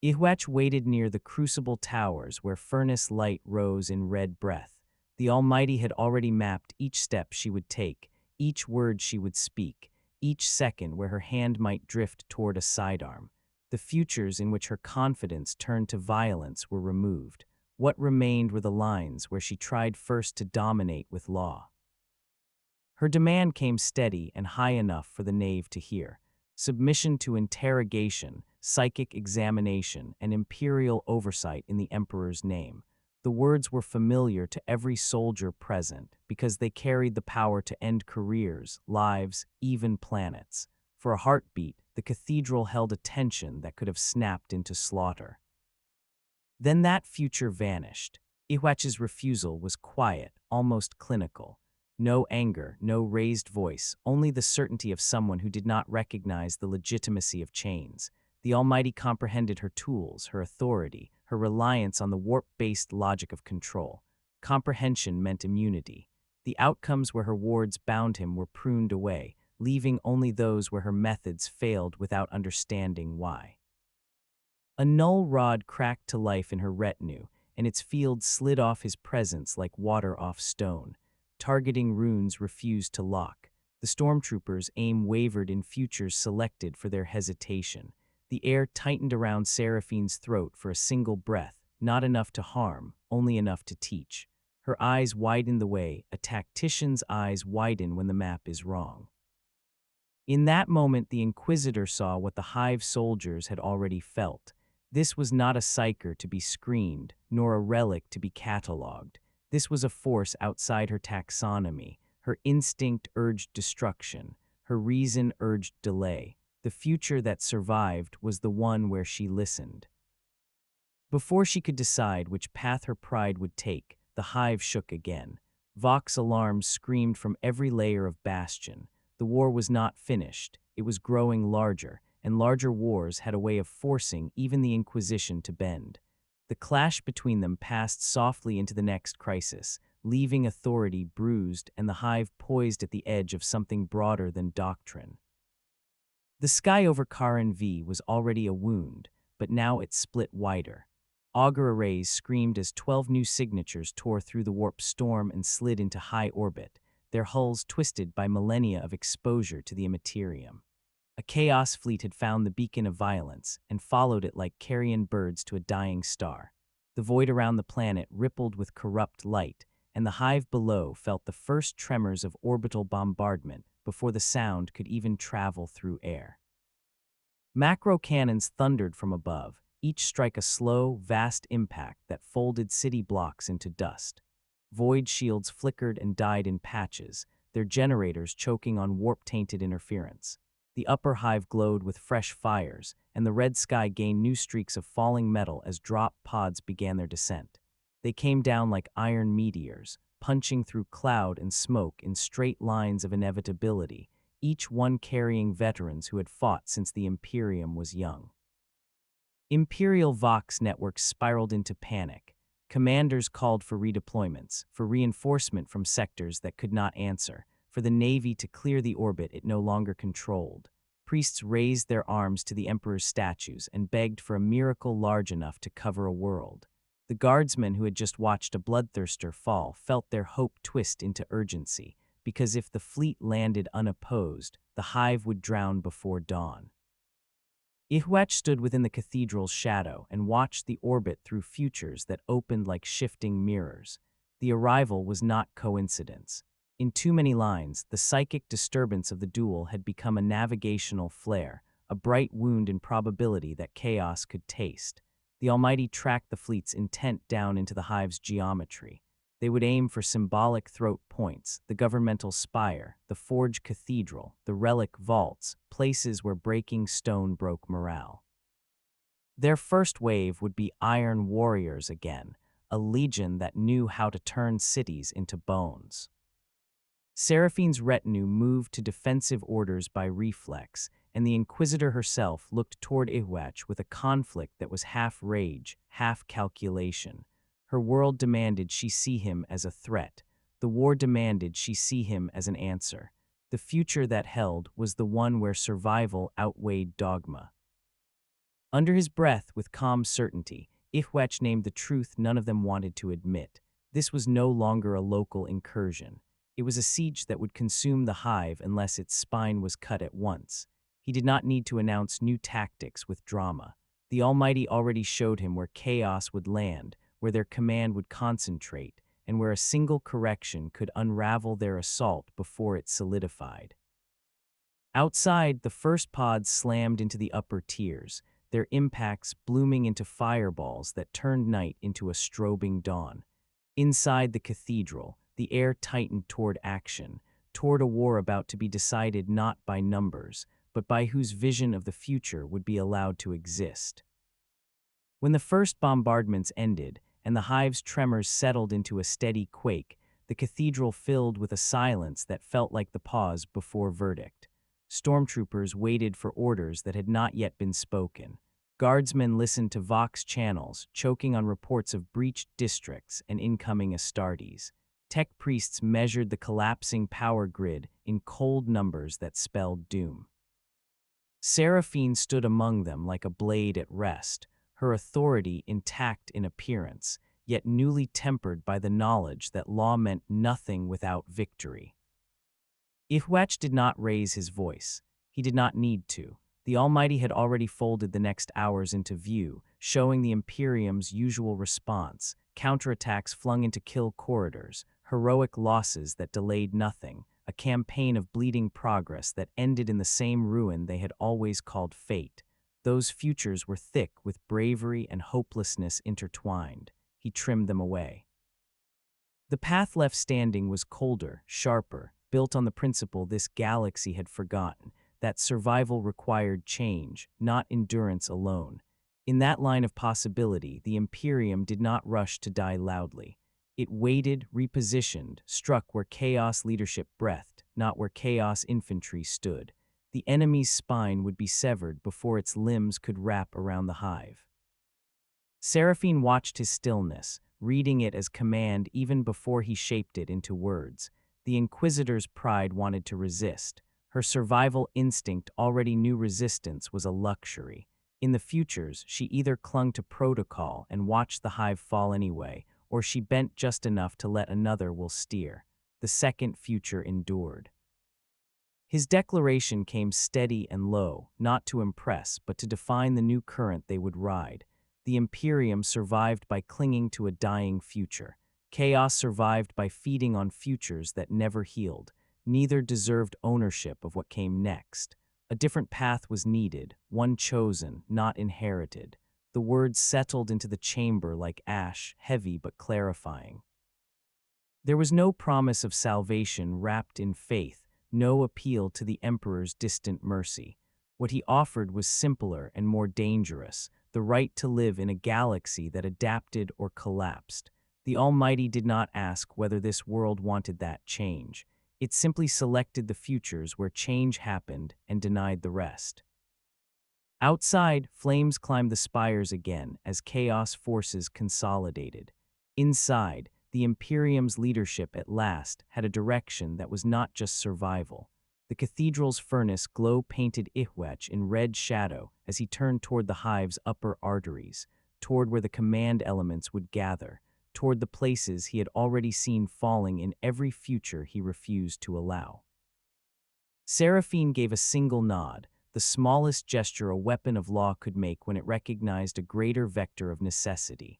Yhwach waited near the crucible towers where furnace light rose in red breath. The Almighty had already mapped each step she would take, each word she would speak, each second where her hand might drift toward a sidearm. The futures in which her confidence turned to violence were removed. What remained were the lines where she tried first to dominate with law. Her demand came steady and high enough for the nave to hear. Submission to interrogation, psychic examination, and imperial oversight in the Emperor's name. The words were familiar to every soldier present because they carried the power to end careers, lives, even planets. For a heartbeat, the cathedral held a tension that could have snapped into slaughter. Then that future vanished. Yhwach's refusal was quiet, almost clinical. No anger, no raised voice, only the certainty of someone who did not recognize the legitimacy of chains. The Almighty comprehended her tools, her authority, her reliance on the warp-based logic of control. Comprehension meant immunity. The outcomes where her wards bound him were pruned away, leaving only those where her methods failed without understanding why. A null rod cracked to life in her retinue, and its field slid off his presence like water off stone. Targeting runes refused to lock. The stormtroopers' aim wavered in futures selected for their hesitation. The air tightened around Seraphine's throat for a single breath, not enough to harm, only enough to teach. Her eyes widen the way a tactician's eyes widen when the map is wrong. In that moment, the Inquisitor saw what the Hive soldiers had already felt. This was not a psyker to be screened, nor a relic to be catalogued. This was a force outside her taxonomy. Her instinct urged destruction. Her reason urged delay. The future that survived was the one where she listened. Before she could decide which path her pride would take, the Hive shook again. Vox alarms screamed from every layer of bastion. The war was not finished. It was growing larger, and larger wars had a way of forcing even the Inquisition to bend. The clash between them passed softly into the next crisis, leaving authority bruised and the Hive poised at the edge of something broader than doctrine. The sky over Karin V was already a wound, but now it split wider. Augur arrays screamed as 12 new signatures tore through the warp storm and slid into high orbit, their hulls twisted by millennia of exposure to the immaterium. A chaos fleet had found the beacon of violence and followed it like carrion birds to a dying star. The void around the planet rippled with corrupt light, and the Hive below felt the first tremors of orbital bombardment before the sound could even travel through air. Macro cannons thundered from above, each strike a slow, vast impact that folded city blocks into dust. Void shields flickered and died in patches, their generators choking on warp-tainted interference. The upper Hive glowed with fresh fires, and the red sky gained new streaks of falling metal as drop pods began their descent. They came down like iron meteors, punching through cloud and smoke in straight lines of inevitability, each one carrying veterans who had fought since the Imperium was young. Imperial Vox networks spiraled into panic. Commanders called for redeployments, for reinforcement from sectors that could not answer, for the Navy to clear the orbit it no longer controlled. Priests raised their arms to the Emperor's statues and begged for a miracle large enough to cover a world. The guardsmen who had just watched a bloodthirster fall felt their hope twist into urgency, because if the fleet landed unopposed, the Hive would drown before dawn. Yhwach stood within the cathedral's shadow and watched the orbit through futures that opened like shifting mirrors. The arrival was not coincidence. In too many lines, the psychic disturbance of the duel had become a navigational flare, a bright wound in probability that chaos could taste. The Almighty tracked the fleet's intent down into the Hive's geometry. They would aim for symbolic throat points, the governmental spire, the forge cathedral, the relic vaults, places where breaking stone broke morale. Their first wave would be iron warriors again, a legion that knew how to turn cities into bones. Seraphine's retinue moved to defensive orders by reflex, and the Inquisitor herself looked toward Yhwach with a conflict that was half rage, half calculation. Her world demanded she see him as a threat. The war demanded she see him as an answer. The future that held was the one where survival outweighed dogma. Under his breath, with calm certainty, Yhwach named the truth none of them wanted to admit. This was no longer a local incursion. It was a siege that would consume the Hive unless its spine was cut at once. He did not need to announce new tactics with drama. The Almighty already showed him where chaos would land, where their command would concentrate, and where a single correction could unravel their assault before it solidified. Outside, the first pods slammed into the upper tiers, their impacts blooming into fireballs that turned night into a strobing dawn. Inside the cathedral, the air tightened toward action, toward a war about to be decided not by numbers, but by whose vision of the future would be allowed to exist. When the first bombardments ended, and the Hive's tremors settled into a steady quake, the cathedral filled with a silence that felt like the pause before verdict. Stormtroopers waited for orders that had not yet been spoken. Guardsmen listened to Vox channels, choking on reports of breached districts and incoming Astartes. Tech priests measured the collapsing power grid in cold numbers that spelled doom. Seraphine stood among them like a blade at rest, her authority intact in appearance, yet newly tempered by the knowledge that law meant nothing without victory. Yhwach did not raise his voice. He did not need to. The Almighty had already folded the next hours into view, showing the Imperium's usual response: counterattacks flung into kill corridors, heroic losses that delayed nothing, a campaign of bleeding progress that ended in the same ruin they had always called fate. Those futures were thick with bravery and hopelessness intertwined. He trimmed them away. The path left standing was colder, sharper, built on the principle this galaxy had forgotten, that survival required change, not endurance alone. In that line of possibility, the Imperium did not rush to die loudly. It waited, repositioned, struck where chaos leadership breathed, not where chaos infantry stood. The enemy's spine would be severed before its limbs could wrap around the hive. Seraphine watched his stillness, reading it as command even before he shaped it into words. The Inquisitor's pride wanted to resist. Her survival instinct already knew resistance was a luxury. In the futures, she either clung to protocol and watched the hive fall anyway, or she bent just enough to let another will steer. The second future endured. His declaration came steady and low, not to impress, but to define the new current they would ride. The Imperium survived by clinging to a dying future. Chaos survived by feeding on futures that never healed. Neither deserved ownership of what came next. A different path was needed, one chosen, not inherited. The words settled into the chamber like ash, heavy but clarifying. There was no promise of salvation wrapped in faith, no appeal to the Emperor's distant mercy. What he offered was simpler and more dangerous, the right to live in a galaxy that adapted or collapsed. The Almighty did not ask whether this world wanted that change. It simply selected the futures where change happened and denied the rest. Outside, flames climbed the spires again as chaos forces consolidated. Inside, the Imperium's leadership at last had a direction that was not just survival. The cathedral's furnace glow-painted Yhwach in red shadow as he turned toward the hive's upper arteries, toward where the command elements would gather, toward the places he had already seen falling in every future he refused to allow. Seraphine gave a single nod, the smallest gesture a weapon of law could make when it recognized a greater vector of necessity.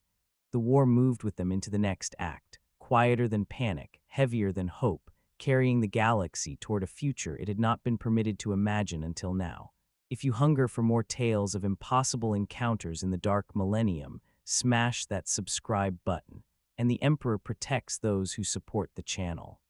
The war moved with them into the next act, quieter than panic, heavier than hope, carrying the galaxy toward a future it had not been permitted to imagine until now. If you hunger for more tales of impossible encounters in the dark millennium, smash that subscribe button, and the Emperor protects those who support the channel.